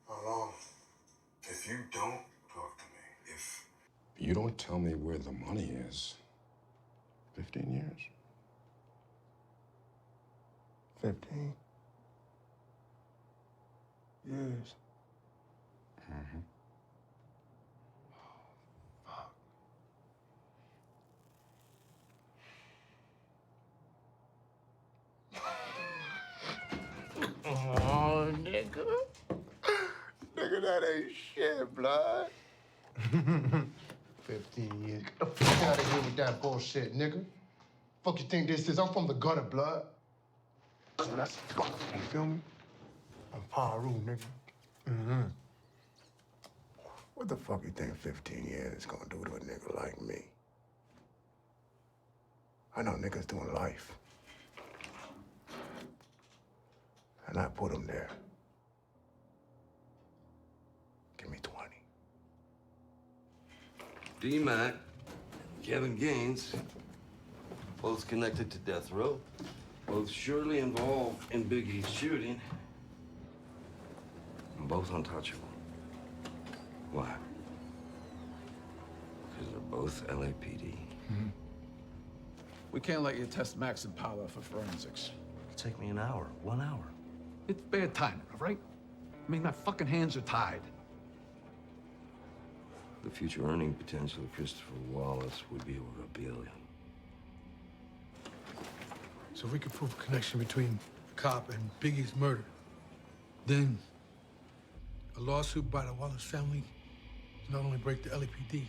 How long? If you don't talk to me, if you don't tell me where the money is, 15 years. 15 years. Mm-hmm. Oh, nigga. Nigga, that ain't shit, blood. 15 years. Get the fuck out of here with that bullshit, nigga. Fuck you think this is? I'm from the gutter, blood. So that's fuck, you feel me? I'm Paru, nigga. Mm-hmm. What the fuck you think 15 years is gonna do to a nigga like me? I know niggas doing life. and I put him there. Give me 20. D-Mac, Kevin Gaines, both connected to death row, both surely involved in Biggie's shooting, and both untouchable. Why? Because they're both LAPD. We can't let you test Max and Paula for forensics. It'll take me an hour, 1 hour. It's bad timing, all right? I mean, my fucking hands are tied. The future earning potential of Christopher Wallace would be over $1 billion. So if we could prove a connection between the cop and Biggie's murder, then a lawsuit by the Wallace family would not only break the LAPD,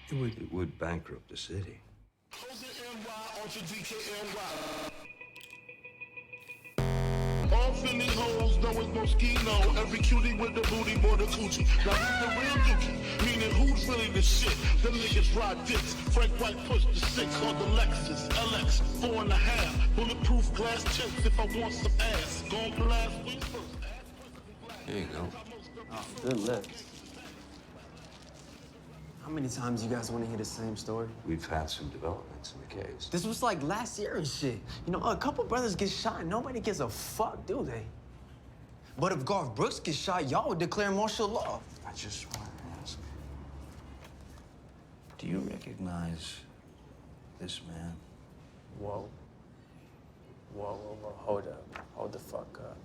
It would bankrupt the city. All Philly hoes know it's Moschino. Every cutie with the booty, more the coochie. Now who's the real dookie? Meaning who's really the shit? Them niggas ride dicks. Frank White pushed the 6 on the Lexus LX 4.5. Bulletproof glass tips if I want some ass. Gon' blast we first. Here you go. Oh, good lips. How many times you guys want to hear the same story? We've had some developments in the case. This was like last year and shit. You know, a couple brothers get shot and nobody gives a fuck, do they? But if Garth Brooks gets shot, y'all would declare martial law. I just want to ask, do you recognize this man? Whoa. Whoa, whoa, whoa. Hold up. Hold the fuck up.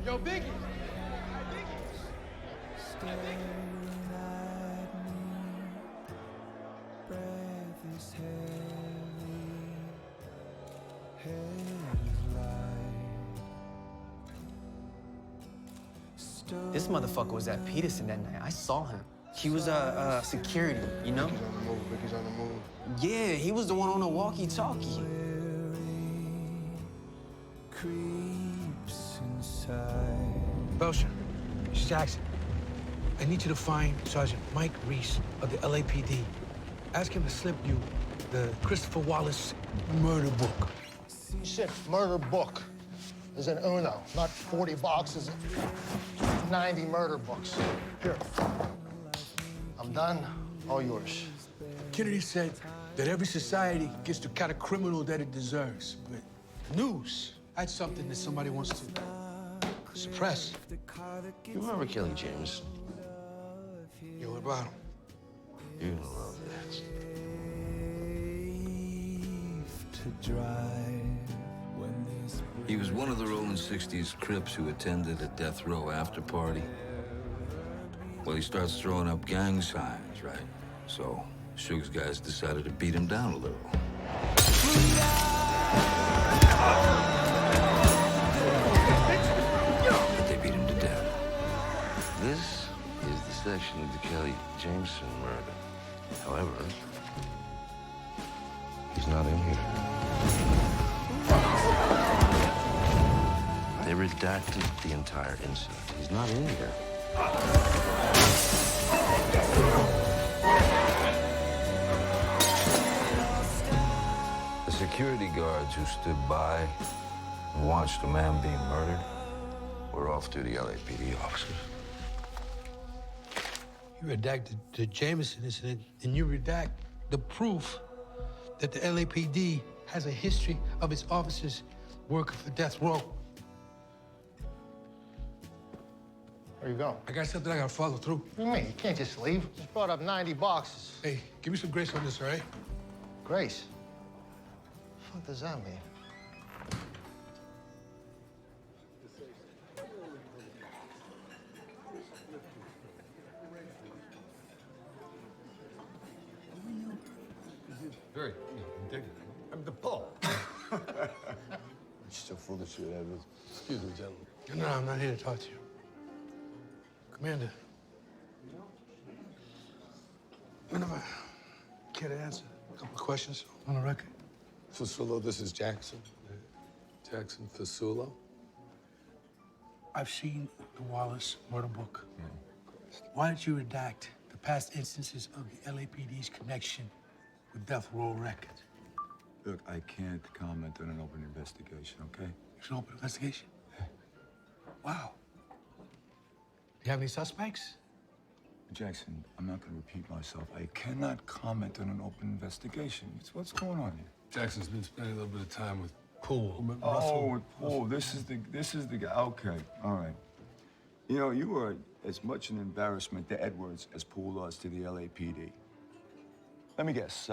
Yo, Biggie! This motherfucker was at Peterson that night. I saw him. He was security, you know? Biggie's on the move, Biggie's on the move. Yeah, he was the one on the walkie-talkie. Belcher, it's Jackson. I need you to find Sergeant Mike Reese of the LAPD. Ask him to slip you the Christopher Wallace murder book. Shit, murder book. Is an Uno, not 40 boxes, 90 murder books. Here. I'm done. All yours. Kennedy said that every society gets the kind of criminal that it deserves. But news, that's something that somebody wants to suppress. You remember Kelly James? Yo, what about him? You're gonna love that. He was one of the Rolling 60s Crips who attended a death row after party. Well, he starts throwing up gang signs, right? So, Suge's guys decided to beat him down a little. But they beat him to death. This is the section of the Kelly Jameson murder. However, he's not in here. They redacted the entire incident. He's not in here. The security guards who stood by and watched a man being murdered were off-duty LAPD officers. You redact the Jameson incident, and you redact the proof that the LAPD has a history of its officers working for death row. Where you go? I got something I gotta follow through. What do you mean? You can't just leave. Just brought up 90 boxes. Hey, give me some grace on this, all right? Grace? What does that mean? Very indignant. I'm the Pope. You're so full of shit, Edwards. Excuse me, gentlemen. No, I'm not here to talk to you. Commander. Whenever care to answer a couple of questions on the record. Fasulo, this is Jackson. Jackson Fasulo. I've seen the Wallace murder book. Why did you redact the past instances of the LAPD's connection with death row records? Look, I can't comment on an open investigation, okay? It's an open investigation? You have any suspects? Jackson, I'm not going to repeat myself. I cannot comment on an open investigation. What's going on here? Jackson's been spending a little bit of time with Poole. Oh, with Poole. This is the guy. Okay, all right. You know, you are as much an embarrassment to Edwards as Poole was to the LAPD. Let me guess.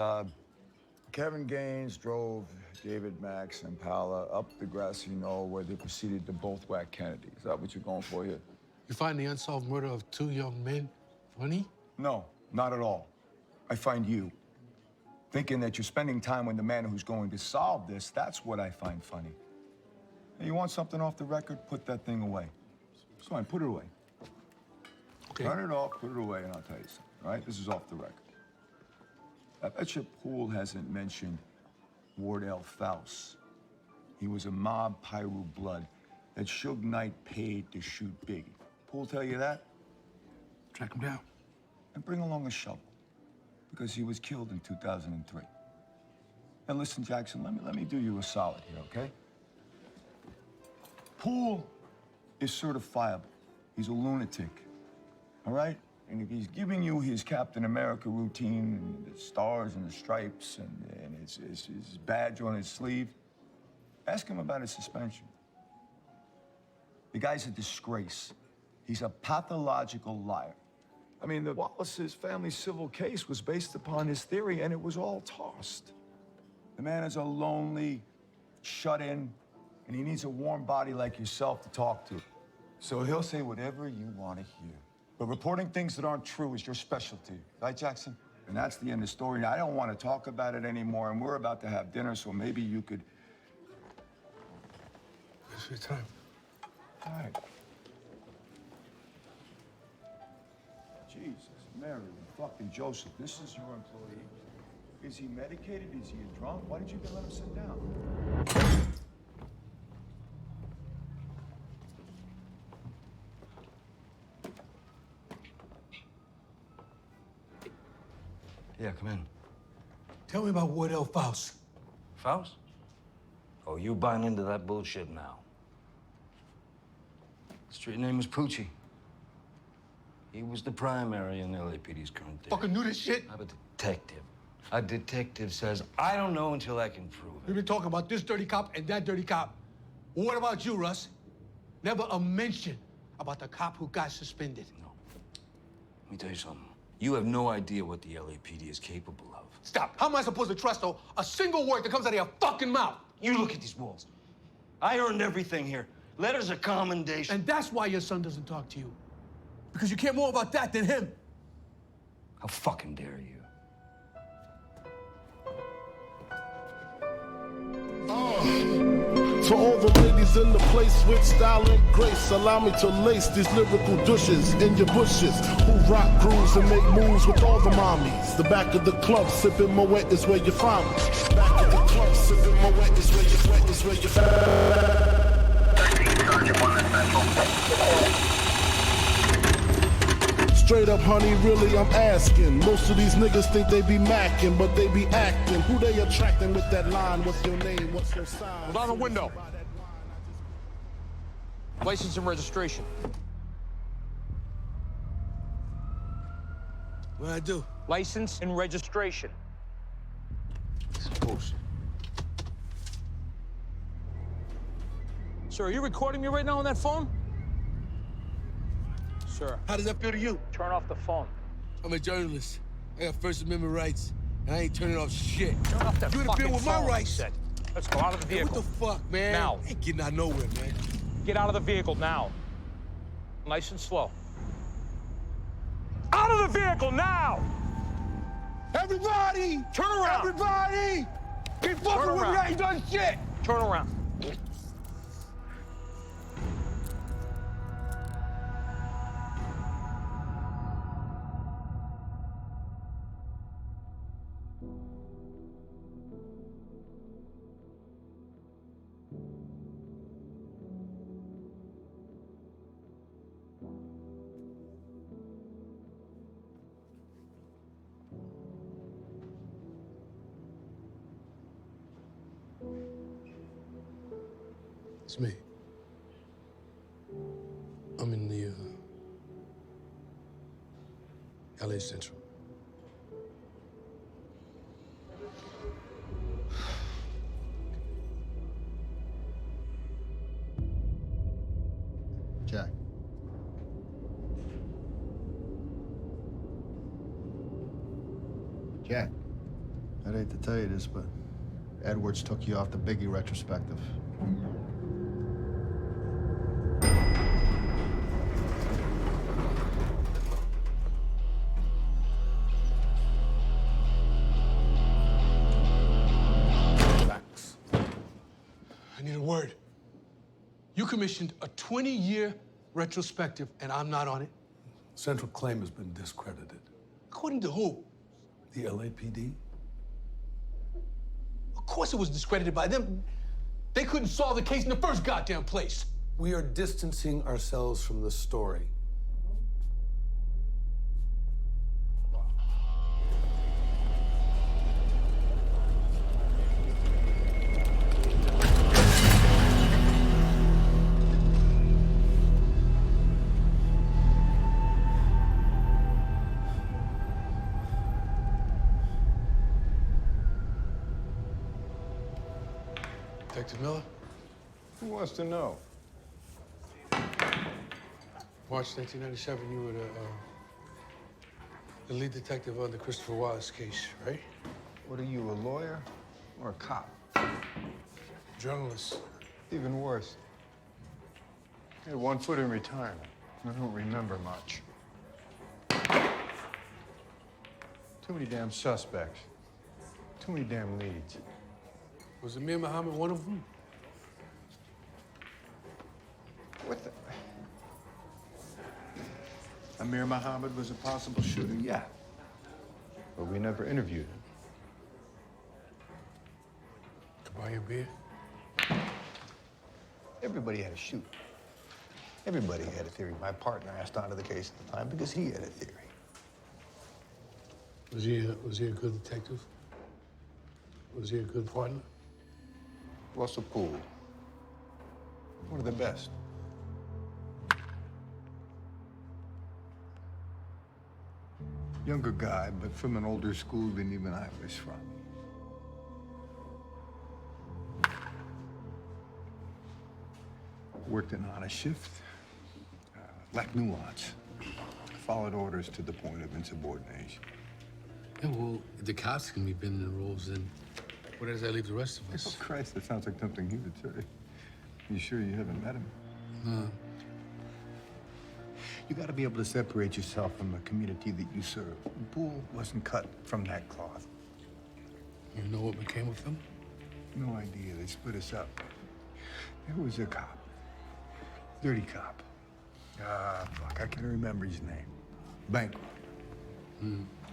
Kevin Gaines drove David Max and Impala up the grassy knoll where they proceeded to both whack Kennedy. Is that what you're going for here? You find the unsolved murder of 2 young men funny? No, not at all. I find you thinking that you're spending time with the man who's going to solve this. That's what I find funny. Hey, you want something off the record? Put that thing away. It's fine, put it away. Okay. Turn it off, put it away, and I'll tell you something, all right? This is off the record. I bet you Poole hasn't mentioned Wardell Faust. He was a mob Piru blood that Suge Knight paid to shoot Biggie. Poole tell you that? Track him down. And bring along a shovel, because he was killed in 2003. Now listen, Jackson, let me do you a solid here, okay? Poole is certifiable. He's a lunatic, all right? And if he's giving you his Captain America routine, and the stars and the stripes, and his badge on his sleeve, ask him about his suspension. The guy's a disgrace. He's a pathological liar. I mean, the Wallace's family civil case was based upon his theory, and it was all tossed. The man is a lonely, shut-in, and he needs a warm body like yourself to talk to. So he'll say whatever you want to hear. But reporting things that aren't true is your specialty, right, Jackson? And that's the end of the story. I don't want to talk about it anymore, and we're about to have dinner, so maybe you could... It's your time. All right. Jesus, Mary, and fucking Joseph, this is your employee. Is he medicated? Is he a drunk? Why did you even let him sit down? Yeah, come in. Tell me about Wardell Faust. Faust? Oh, you buying into that bullshit now. Street name was Poochie. He was the primary in LAPD's current day. Fucking knew this shit. I'm a detective. A detective says, I don't know until I can prove it. We've been talking about this dirty cop and that dirty cop. Well, what about you, Russ? Never a mention about the cop who got suspended. No. Let me tell you something. You have no idea what the LAPD is capable of. Stop. How am I supposed to trust, though, a single word that comes out of your fucking mouth? You look at these walls. I earned everything here. Letters of commendation. And that's why your son doesn't talk to you. Because you care more about that than him. How fucking dare you? To all the ladies in the place with style and grace, allow me to lace these lyrical douches in your bushes who rock grooves and make moves with all the mommies. The back of the club sipping Moet is where you find me. Back of the club sipping Moet is where you find me. Straight up, honey, really, I'm asking. Most of these niggas think they be macking, but they be acting. Who they attracting with that line? What's your name? What's your sign? Hold on the window. License and registration. What'd I do? License and registration. Bullshit. Sir, are you recording me right now on that phone? Sir. How does that feel to you? Turn off the phone. I'm a journalist. I got First Amendment rights, and I ain't turning off shit. Turn off that you fucking interfere with my phone, rights. Said. Let's go out of the vehicle. Hey, what the fuck, man? Now. I ain't getting out nowhere, man. Get out of the vehicle now. Nice and slow. Out of the vehicle now! Everybody! Turn around! Everybody! Keep fucking with me, I ain't done shit! Turn around. It's me. I'm in the LA Central. Jack. Jack. I'd hate to tell you this, but Edwards took you off the Biggie retrospective. Facts. I need a word. You commissioned a 20-year retrospective, and I'm not on it. Central claim has been discredited. According to who? The LAPD? Of course it was discredited by them. They couldn't solve the case in the first goddamn place. We are distancing ourselves from the story. Detective Miller? Who wants to know? March 1997, you were the lead detective on the Christopher Wallace case, right? What are you, a lawyer or a cop? Journalist. Even worse. I had 1 foot in retirement. I don't remember much. Too many damn suspects. Too many damn leads. Was Amir Muhammad one of them? What the? Amir Muhammad was a possible shooter, yeah. But we never interviewed him. Could buy you a beer? Everybody had a shoot. Everybody had a theory. My partner asked onto the case at the time because he had a theory. Was he a good detective? Was he a good partner? Russell Poole. One of the best. Younger guy, but from an older school than even I was from. Worked an honest shift. Lacked nuance. Followed orders to the point of insubordination. Yeah, well, if the cops can be bending the rules, then where does that leave the rest of us? Oh, Christ, that sounds like something he would say. You sure you haven't met him? No. You gotta be able to separate yourself from the community that you serve. Poole wasn't cut from that cloth. You know what became of him? No idea. They split us up. There was a cop. Dirty cop. Fuck, I can't remember his name. Bankroll.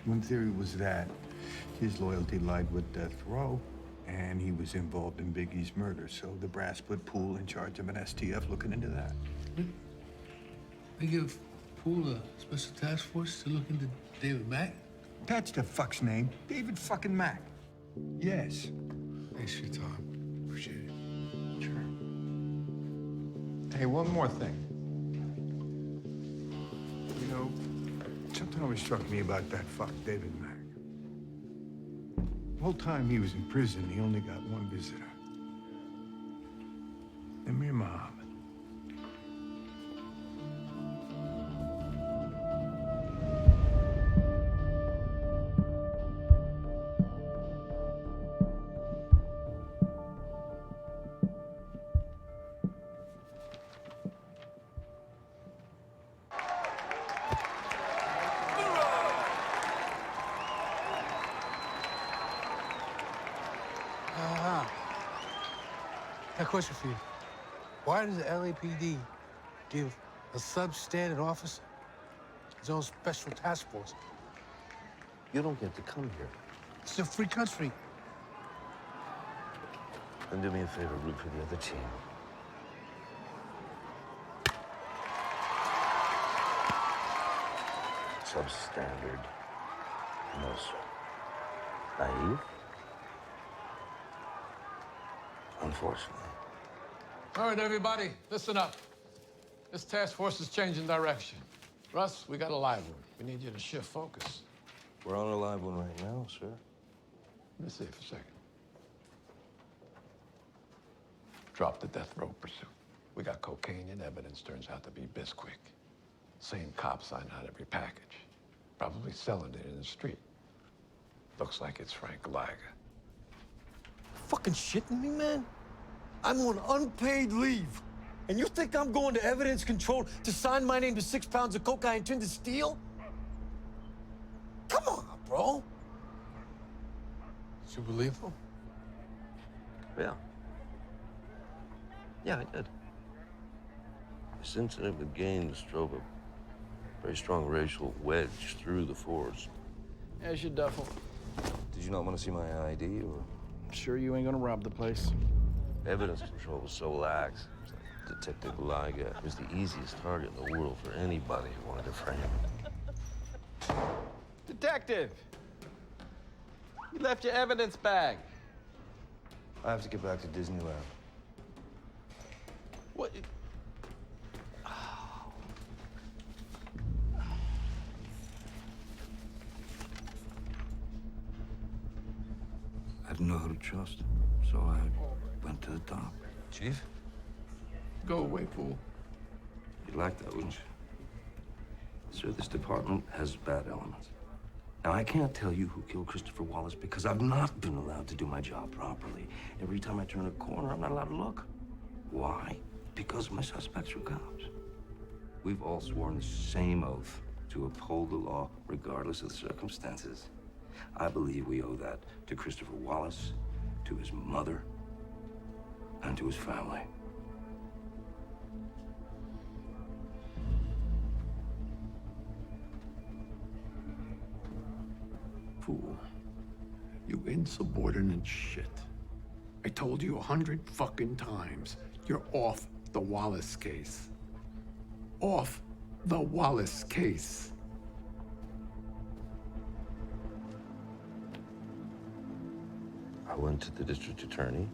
One theory was that his loyalty lied with death row, and he was involved in Biggie's murder. So the brass put Poole in charge of an STF looking into that. They give Poole a special task force to look into David Mack? That's the fuck's name. David fucking Mack. Yes. Thanks for your time. Appreciate it. Sure. Hey, one more thing. You know, something always struck me about that fuck David Mack. The whole time he was in prison, he only got one visitor. Amir Muhammad. I have a question for you. Why does the LAPD give a substandard officer his own special task force? You don't get to come here. It's a free country. Then do me a favor, root for the other team. Substandard. No, sir. Naive? Unfortunately. All right, everybody, listen up. This task force is changing direction. Russ, we got a live one. We need you to shift focus. We're on a live one right now, sir. Let me see it for a second. Drop the death row pursuit. We got cocaine in evidence, turns out to be Bisquick. Same cop signed out every package. Probably selling it in the street. Looks like it's Frank Liger. Fucking shitting me, man? I'm on unpaid leave. And you think I'm going to evidence control to sign my name to 6 pounds of cocaine turned to steel? Come on, bro. Did you believe him? Yeah. Yeah, I did. This incident with Gaines drove a very strong racial wedge through the force. There's your duffel. Did you not want to see my ID, or? I'm sure you ain't gonna rob the place. Evidence control was so lax. It was like Detective Liga was the easiest target in the world for anybody who wanted to frame him. Detective! You left your evidence bag. I have to get back to Disneyland. What? I didn't know who to trust, so I went to the top. Chief? Go away, fool. You'd like that, wouldn't you? Sir, this department has bad elements. Now, I can't tell you who killed Christopher Wallace because I've not been allowed to do my job properly. Every time I turn a corner, I'm not allowed to look. Why? Because my suspects are cops. We've all sworn the same oath to uphold the law regardless of the circumstances. I believe we owe that to Christopher Wallace, to his mother, and to his family. Fool. You insubordinate shit. I told you 100 fucking times, you're off the Wallace case. Off the Wallace case. I went to the district attorney,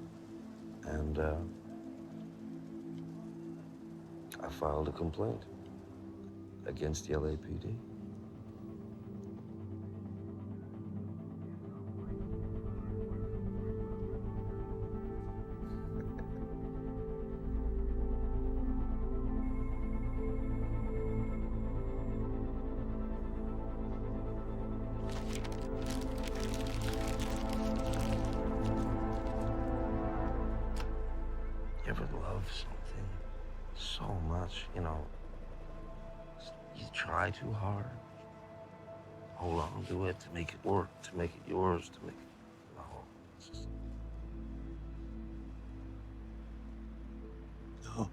and I filed a complaint against the LAPD. You ever love something so much, you know, you try too hard, hold on to it to make it work, to make it yours, to make it, no, it's just... No.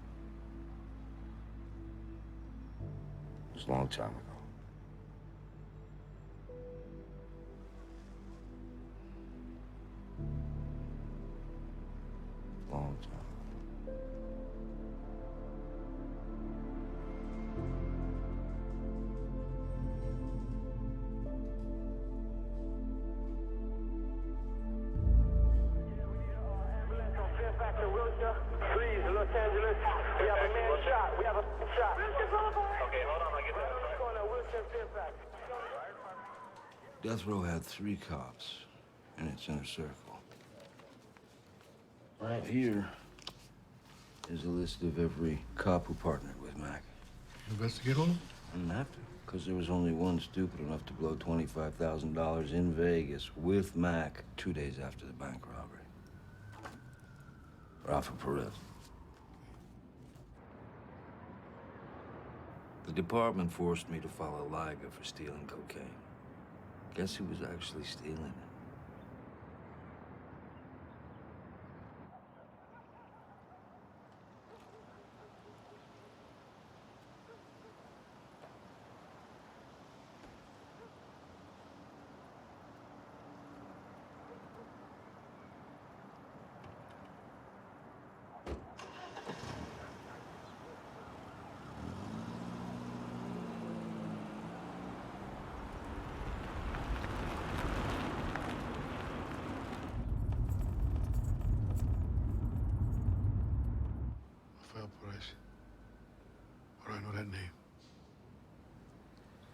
It was a long time ago. Long time. Please, Los Angeles. We have a man shot. We have a shot. Okay, hold on. I'll get that. Death Row had 3 cops in its inner circle. Right here is a list of every cop who partnered with Mac. Investigate on him? I didn't have to, because there was only one stupid enough to blow $25,000 in Vegas with Mac 2 days after the bank robbery. Rafa Perez. The department forced me to follow Liga for stealing cocaine. Guess who was actually stealing it?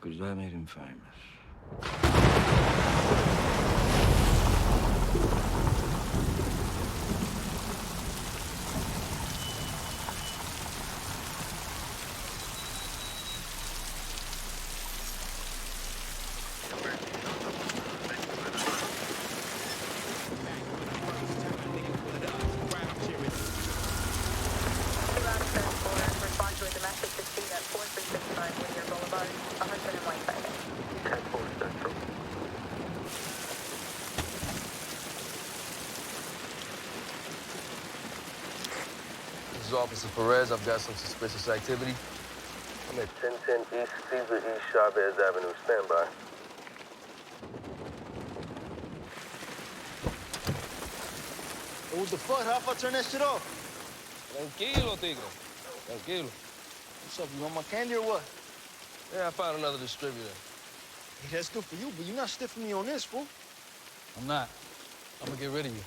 Because I made him famous. Respond to a domestic dispute at 4369 Whittier Boulevard. A husband and wife fighting. 10-4 Central. This is Officer Perez. I've got some suspicious activity. I'm at 1010 East Caesar East Chavez Avenue. Stand by. What the fuck? How if I turn that shit off? Tranquilo, Tigre. Tranquilo. What's up? You want my candy or what? Yeah, I found another distributor. Hey, that's good for you, but you're not stiffing me on this, fool. I'm not. I'm gonna get rid of you.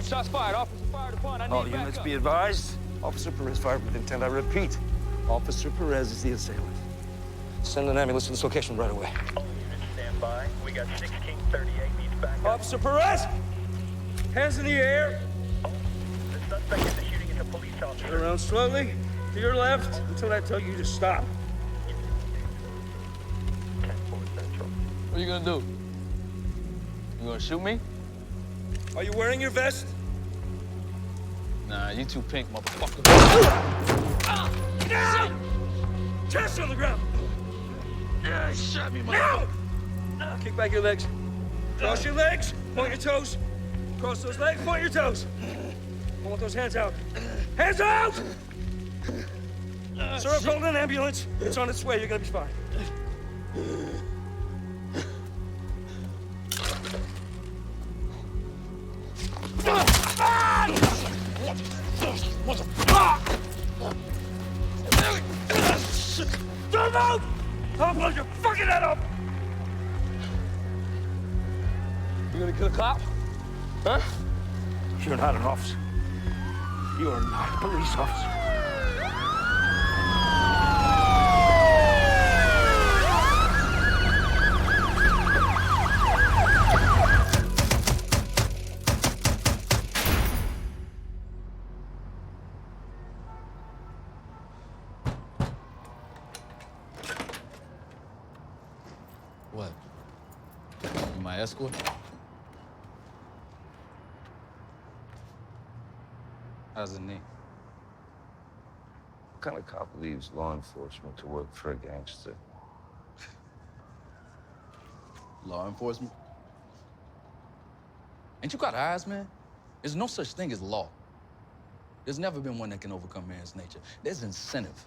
Shots fired. Officer fired upon. I need All backup. units be advised. Officer Perez fired with intent. I repeat, Officer Perez is the assailant. Send an ambulance to this location right away. All units stand by. We got 1638 needs backup. Officer Perez! Hands in the air. The suspect is shooting at the police officer. Turn around slowly to your left until I tell you to stop. 10-4 Central. What are you gonna do? You gonna shoot me? Are you wearing your vest? Nah, you too pink, motherfucker. Get down! Chest on the ground. Shot me, Now! Kick back your legs. Cross your legs. Point your toes. Cross those legs. Point your toes. I want those hands out. Hands out! Sir, I'm calling an ambulance. It's on its way. You're gonna be fine. Don't move! I'll blow your fucking head up! You gonna kill a cop? Huh? You're not an officer. You are not a police officer. What? You my escort? How's the knee? What kind of cop leaves law enforcement to work for a gangster? Law enforcement? Ain't you got eyes, man? There's no such thing as law. There's never been one that can overcome man's nature. There's incentive.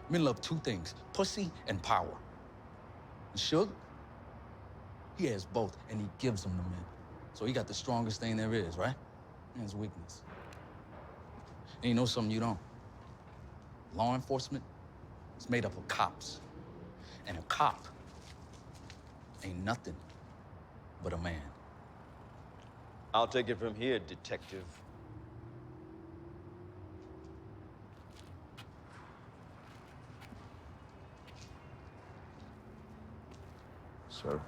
Men love two things, pussy and power. And Suge, he has both, and he gives them to men. So he got the strongest thing there is, right? Man's weakness. And you know something you don't? Law enforcement is made up of cops. And a cop ain't nothing but a man. I'll take it from here, detective. Sir?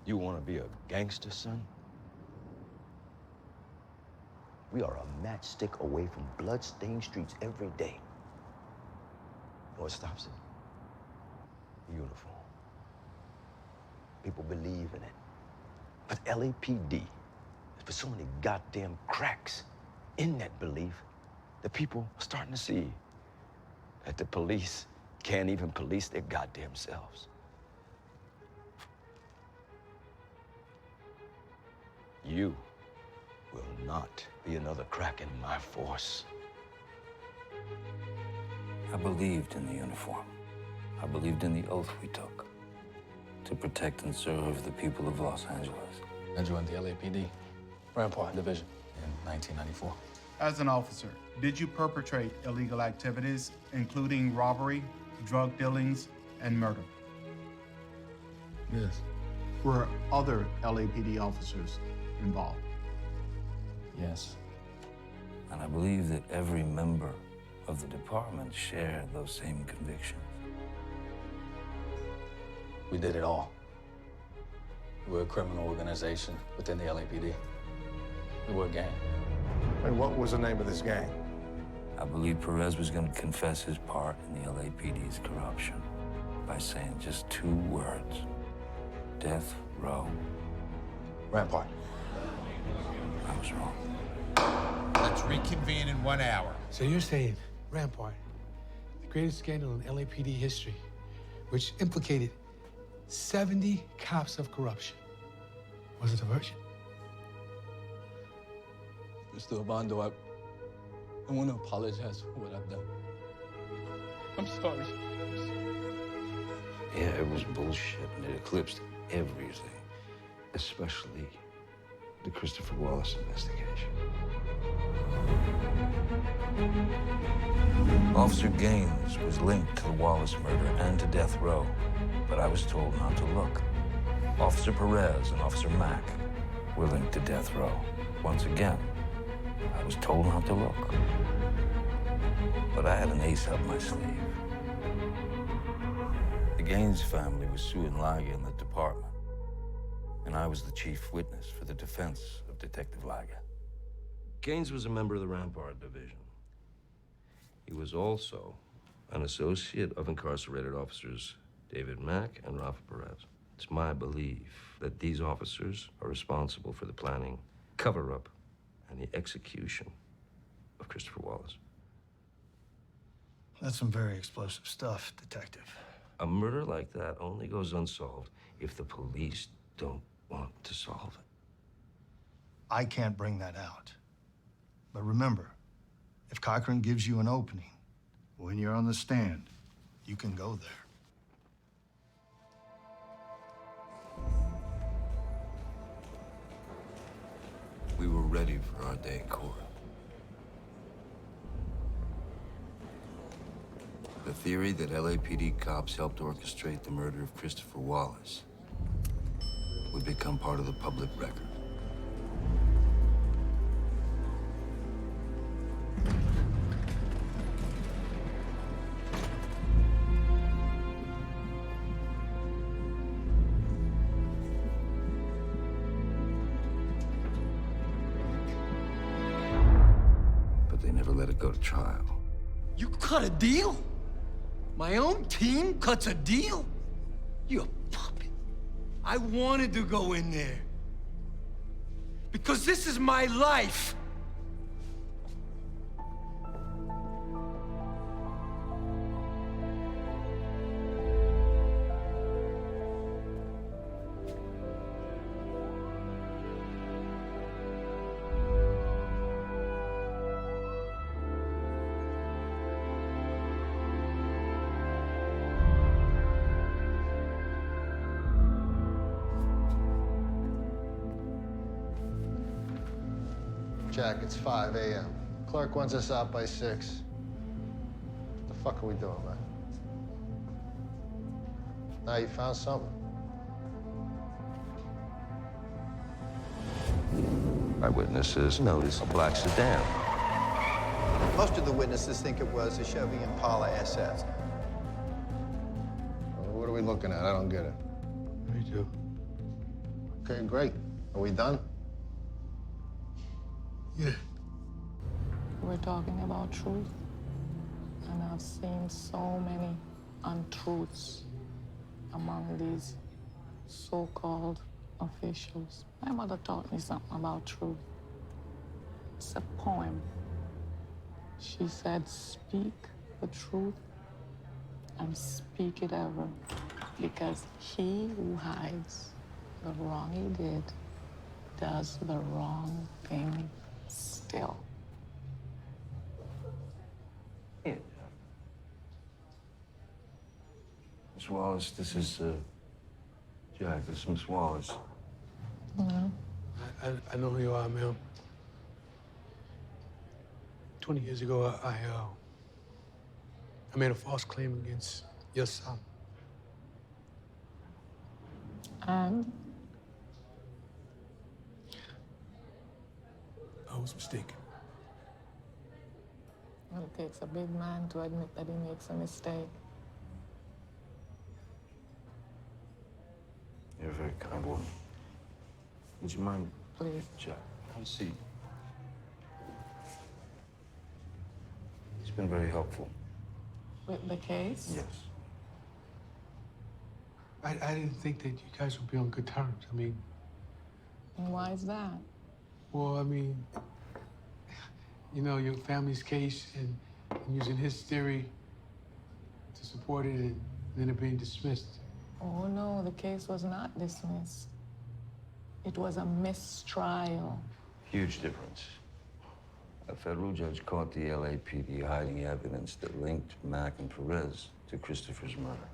You want to be a gangster, son? We are a matchstick away from blood-stained streets every day. You know what stops it? Uniform. People believe in it. But LAPD has put so many goddamn cracks in that belief that people are starting to see that the police can't even police their goddamn selves. You not be another crack in my force. I believed in the uniform. I believed in the oath we took to protect and serve the people of Los Angeles. I joined the LAPD, Rampart Division, in 1994. As an officer, did you perpetrate illegal activities, including robbery, drug dealings, and murder? Yes. Were other LAPD officers involved? Yes. And I believe that every member of the department shared those same convictions. We did it all. We're a criminal organization within the LAPD. We were a gang. And what was the name of this gang? I believe Perez was going to confess his part in the LAPD's corruption by saying just 2 words: Death Row. Rampart. I was wrong. Let's reconvene in 1 hour. So you're saying Rampart, the greatest scandal in LAPD history, which implicated 70 cops of corruption, was a diversion? Mr. Obando, I want to apologize for what I've done. I'm sorry. Yeah, it was bullshit, and it eclipsed everything, especially the Christopher Wallace investigation. Officer Gaines was linked to the Wallace murder and to Death Row, but I was told not to look. Officer Perez and Officer Mack were linked to Death Row. Once again, I was told not to look. But I had an ace up my sleeve. The Gaines family was suing Laga in the department, and I was the chief witness for the defense of Detective Laga. Gaines was a member of the Rampart Division. He was also an associate of incarcerated officers David Mack and Rafa Perez. It's my belief that these officers are responsible for the planning, cover-up, and the execution of Christopher Wallace. That's some very explosive stuff, Detective. A murder like that only goes unsolved if the police don't want to solve it. I can't bring that out. But remember, if Cochran gives you an opening, when you're on the stand, you can go there. We were ready for our day in court. The theory that LAPD cops helped orchestrate the murder of Christopher Wallace would become part of the public record. But they never let it go to trial. You cut a deal? My own team cuts a deal? You a puppet. I wanted to go in there. Because this is my life. Jack, it's 5 a.m. Clerk wants us out by 6. What the fuck are we doing, man? Now you found something. Eyewitnesses noticed a black sedan. Most of the witnesses think it was a Chevy Impala SS. What are we looking at? I don't get it. Me too. Okay, great. Are we done? Yeah. We're talking about truth, and I've seen so many untruths among these so-called officials. My mother taught me something about truth. It's a poem. She said, speak the truth and speak it ever, because he who hides the wrong he did does the wrong thing Still. Yeah. Miss Wallace, this is, Jack, this is Miss Wallace. No. I know who you are, ma'am. 20 years ago, I made a false claim against your son. And I was mistaken. well, it takes a big man to admit that he makes a mistake. You're a very kind woman. Would you mind, Please. Jack, have a seat? It's been very helpful. With the case? Yes. I didn't think that you guys would be on good terms. I mean, And why is that? well, I mean, you know, your family's case and using his theory to support it and then it being dismissed. Oh, no, the case was not dismissed. It was a mistrial. Huge difference. A federal judge caught the LAPD hiding evidence that linked Mac and Perez to Christopher's murder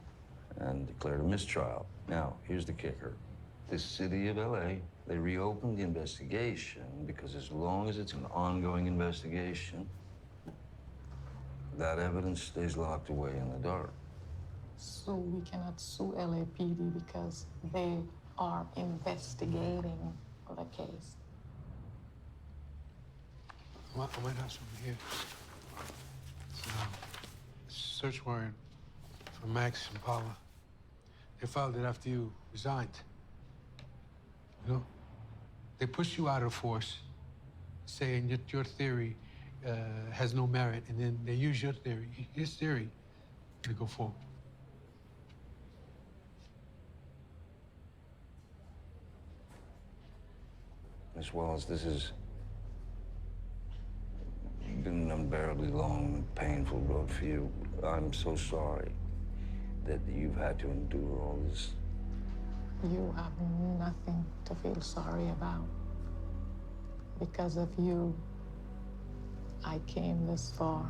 and declared a mistrial. Now, here's the kicker. The city of LA, they reopened the investigation because as long as it's an ongoing investigation, that evidence stays locked away in the dark. So we cannot sue LAPD because they are investigating the case. I might have something here. It's a search warrant for Max and Paula. They filed it after you resigned. You know? They pushed you out of the force, saying that your theory has no merit, and then they use your theory, his theory, to go forward. Miss Wallace, this has been an unbearably long, painful road for you. I'm so sorry that you've had to endure all this. You have nothing to feel sorry about. Because of you, I came this far.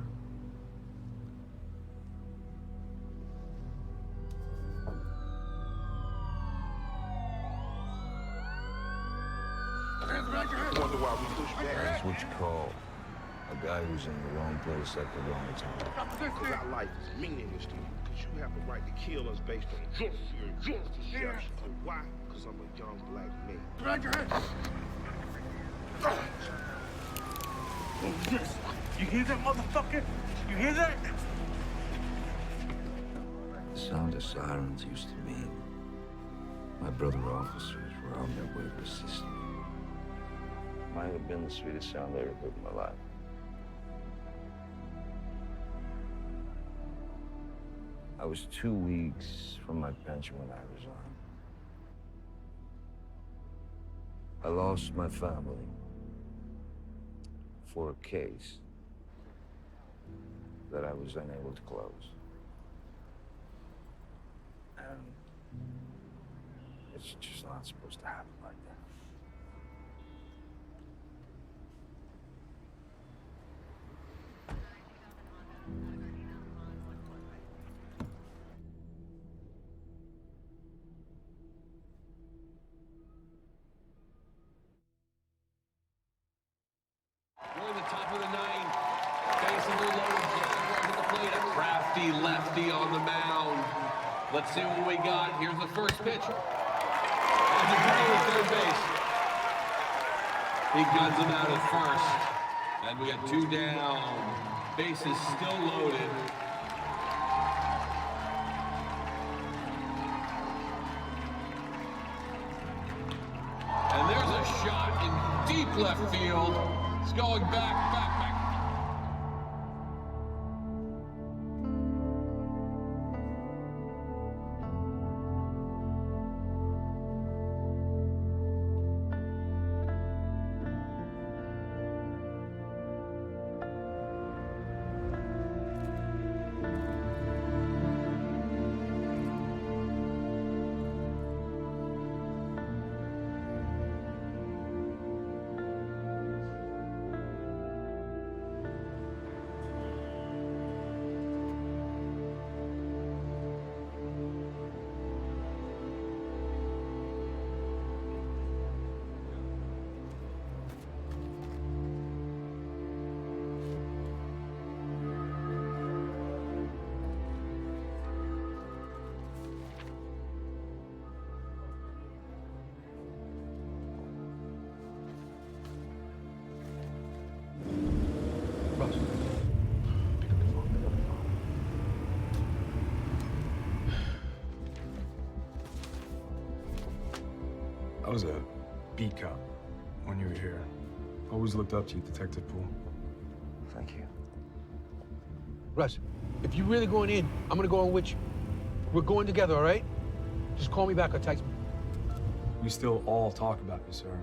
Wonder why we push back. That's what you call a guy who's in the wrong place at the wrong time. Because our life is meaningless to you. Because you have the right to kill us based on your fear and your perception. And why? Because I'm a young black man. Drag your head. Yes. You hear that, motherfucker? You hear that? The sound of sirens used to mean my brother officers were on their way to assist me. Might have been the sweetest sound I ever heard in my life. I was 2 weeks from my pension when I resigned. I lost my family for a case that I was unable to close. And it's just not supposed to happen like that. We're in the top of the ninth. Facing the loaded Jaguars at the plate. A crafty lefty on the mound. Let's see what we got. Here's the first pitch. There's a guy at third base. He guns him out at first. And we got 2 down. Bases still loaded. And there's a shot in deep left field. It's going back. I was a beat cop when you were here. Always looked up to you, Detective Poole. Thank you. Russ, if you're really going in, I'm gonna go on with you. We're going together, all right? Just call me back or text me. We still all talk about you, sir.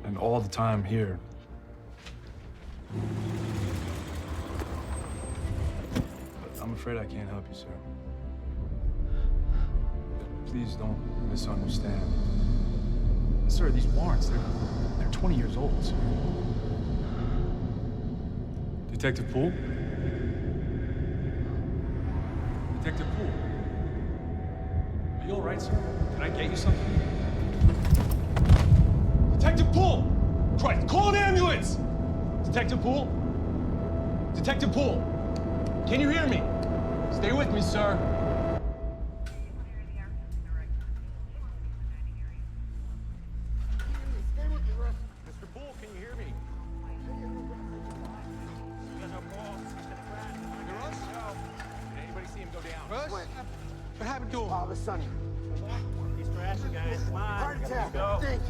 And all the time here. But I'm afraid I can't help you, sir. Please don't misunderstand. Sir, these warrants, they're 20 years old, sir. Detective Poole? Detective Poole? Are you all right, sir? Can I get you something? Detective Poole! Christ, call an ambulance! Detective Poole? Detective Poole! Can you hear me? Stay with me, sir. Mr. Poole, can you hear me? Did anybody see him go down? Russ? What happened to him? Father, Sonny. He's thrashing, guys. Come on. Heart attack. Go. Think.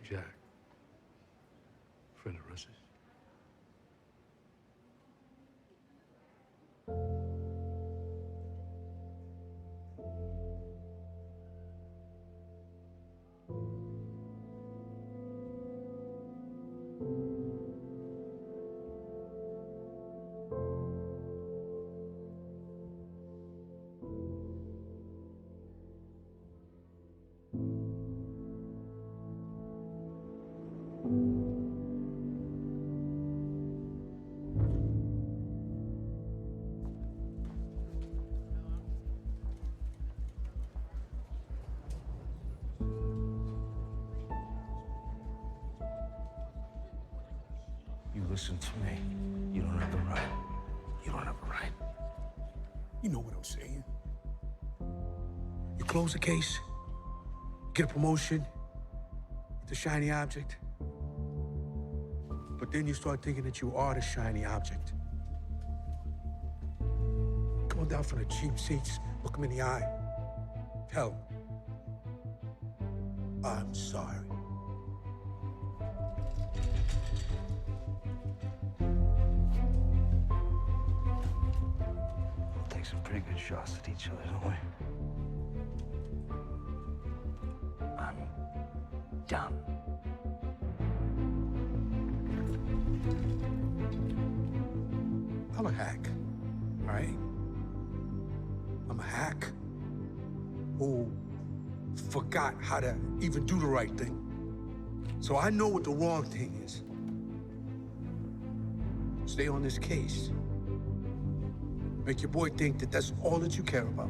Jack. Friend of Russ's. You listen to me. You don't have the right. You don't have a right. You know what I'm saying. You close the case, get a promotion, the shiny object. But then you start thinking that you are the shiny object. Come on down from the cheap seats, look him in the eye. Tell him, I'm sorry. We'll take some pretty good shots at each other, don't we? I'm done. I'm a hack, all right? I'm a hack who forgot how to even do the right thing. So I know what the wrong thing is. Stay on this case. Make your boy think that that's all that you care about.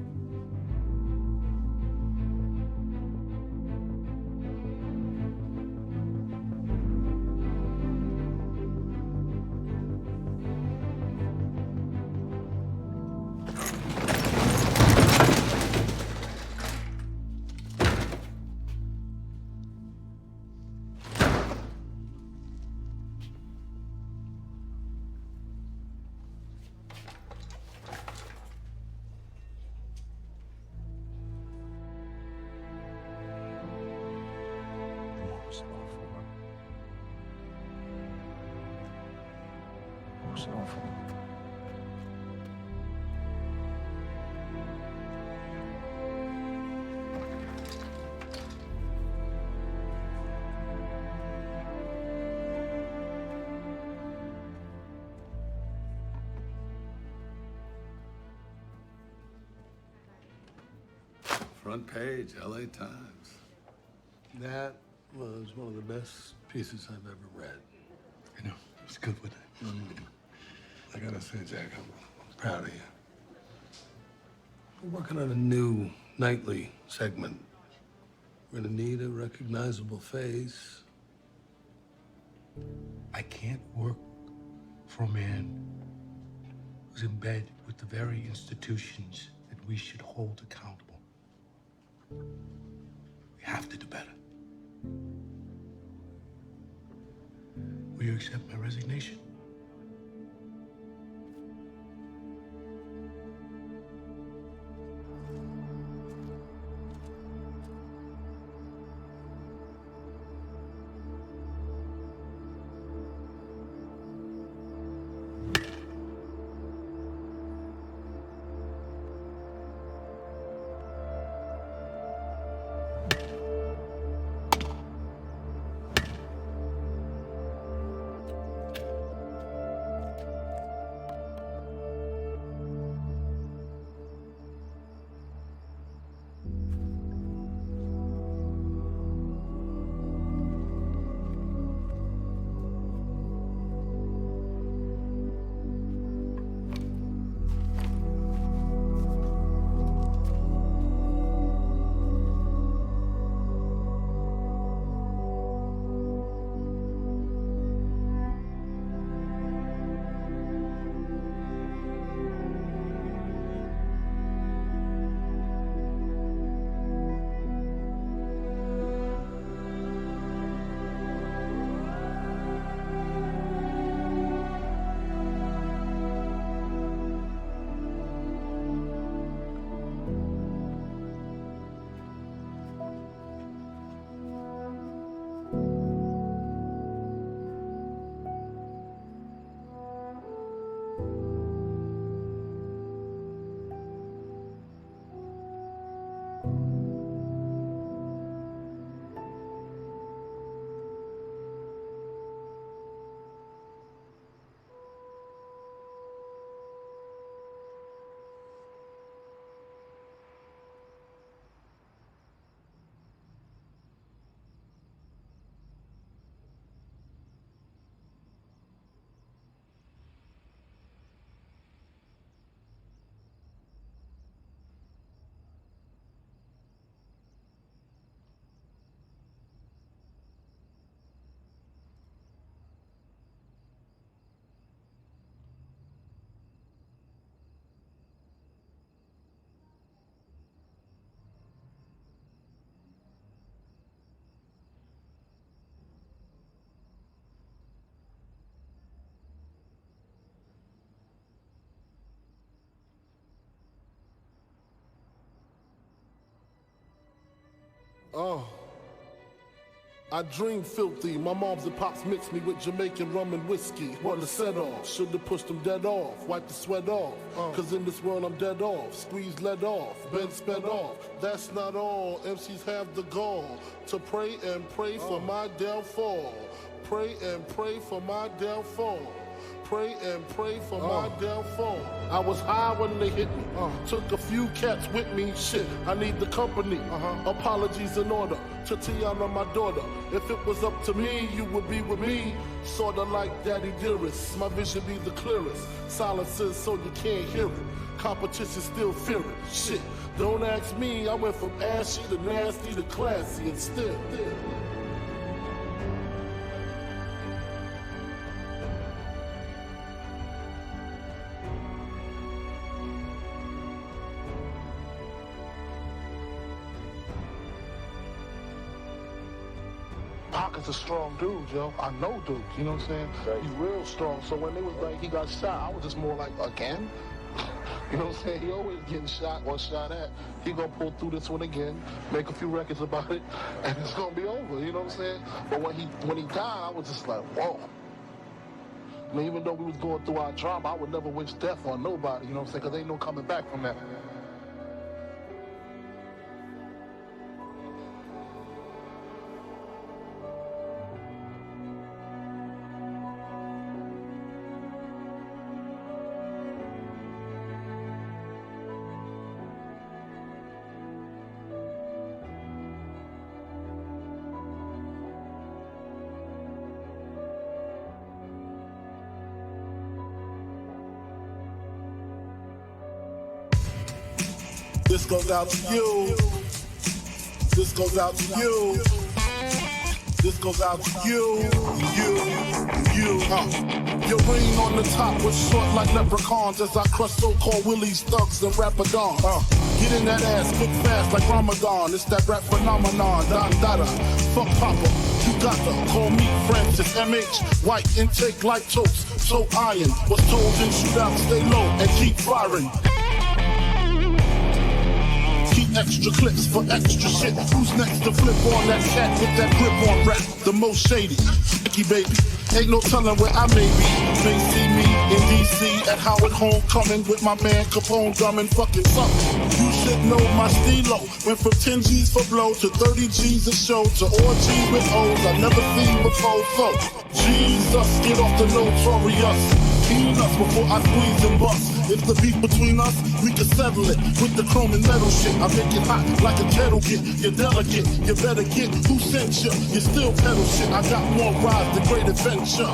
What's it all for? Front page, LA Times. That was one of the best pieces I've ever read. I know, it's good with it. I gotta say, Jack, I'm proud of you. We're working on a new nightly segment We're gonna need a recognizable face. I can't work for a man who's in bed with the very institutions that we should hold accountable. We have to do better. Will you accept my resignation? I dream filthy. My moms and pops mixed me with Jamaican rum and whiskey. Want to set off, should've pushed them dead off. Wipe the sweat off, cause in this world I'm dead off. Squeeze lead off, been sped off. That's not all, MCs have the gall to pray and pray for my downfall. Pray and pray for my downfall. Pray and pray for my downfall. I was high when they hit me. Took a few cats with me. Shit, I need the company. Apologies in order to Tiana, my daughter. If it was up to me, you would be with me. Sorta like Daddy Dearest. My vision be the clearest. Silences so you can't hear it. Competition still fear it. Shit, don't ask me. I went from ashy to nasty to classy and still. Pac is a strong dude, yo. I know Duke, you know what I'm saying? Right. He's real strong. So when they was like, he got shot, I was just more like, again? You know what I'm saying? He always getting shot or shot at. He gonna pull through this one again, make a few records about it, and it's gonna be over, you know what I'm saying? But when he died, I was just like, whoa. I mean, even though we was going through our drama, I would never wish death on nobody, you know what I'm saying? Because ain't no coming back from that. This goes out to you. This goes out to you. This goes out to you. Your reign on the top was short like leprechauns as I crush so-called willies, thugs, and rapadons. Get in that ass quick fast like Ramadan. It's that rap phenomenon. Don Dada, fuck Papa. You got to call me Francis MH. White intake like toast. So iron was told in shootout, stay low and keep firing. Keep extra clips for extra shit. Who's next to flip on that cat with that grip on rap? The most shady. Mickey baby. Ain't no telling where I may be. May see me in DC at Howard Homecoming with my man Capone drumming fucking something. You should know my stilo. Went from 10 G's for blow to 30 G's a show to orgies with O's I never seen before. So, Jesus, get off the notorious. Peanuts before I squeeze and bust. If the beef between us, we can settle it with the chrome and metal shit. I make it hot like a kettle get. You're delicate, you better get who sent you. You still pedal shit. I got more rides than Great Adventure.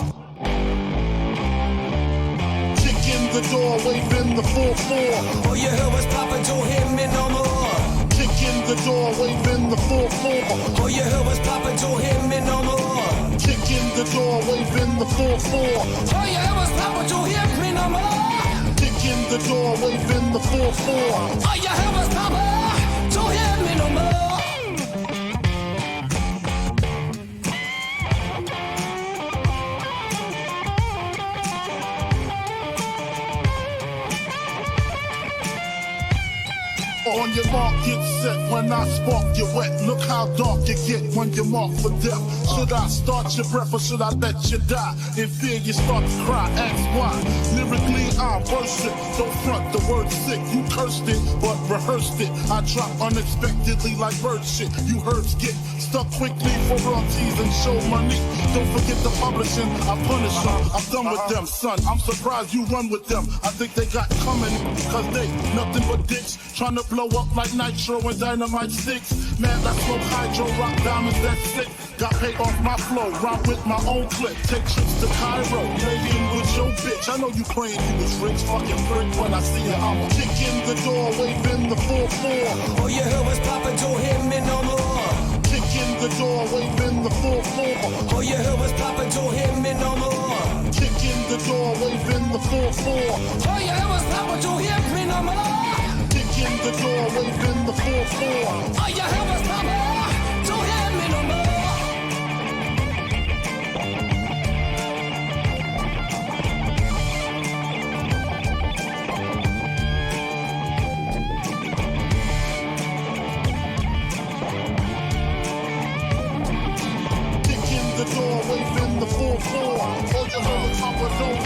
Kick in the door, waving the 4-4. All you heard was Papa, don't hit me no more. Kick in the door, waving the 4-4. All you heard was Papa, don't hit me no more. Kick in the door, waving the 4-4. All you heard was Papa, don't hit me no more. Kick in the door, waving the 4-4. All you heard was Papa, don't hit me no more. On your mark, get set. When I spark, you wet. Look how dark you get when you're marked for death. Should I start your breath or should I let you die? In fear, you start to cry. Ask why. Lyrically, I'm worship. Don't front the word sick. You cursed it, but rehearsed it. I drop unexpectedly like bird shit. You herbs get stuck quickly for royalties and show money. Don't forget the publishing. I punish them. I'm done with them, son. I'm surprised you run with them. I think they got coming because they nothing but dicks. Trying to blow up like nitro and dynamite sticks. Man, I smoke hydro, rock diamonds, that's sick. Got paid off my flow, rhyme with my own clip. Take trips to Cairo, maybe with your bitch. I know you claim you was rich, fucking prick. When I see you, I'ma kick in the door, waving the 4-4. All you heard was Papa, don't hit me no more. Kick in the door, waving the 4-4. All you heard was Papa, don't hit me no more. Kick in the door, waving the 4-4. All you heard was Papa, don't hit me no more. Kick in the door, waving the 4-4. All you heard was Papa, don't hit me no more. Kick in the door, waving the 4-4. All you heard was Papa, don't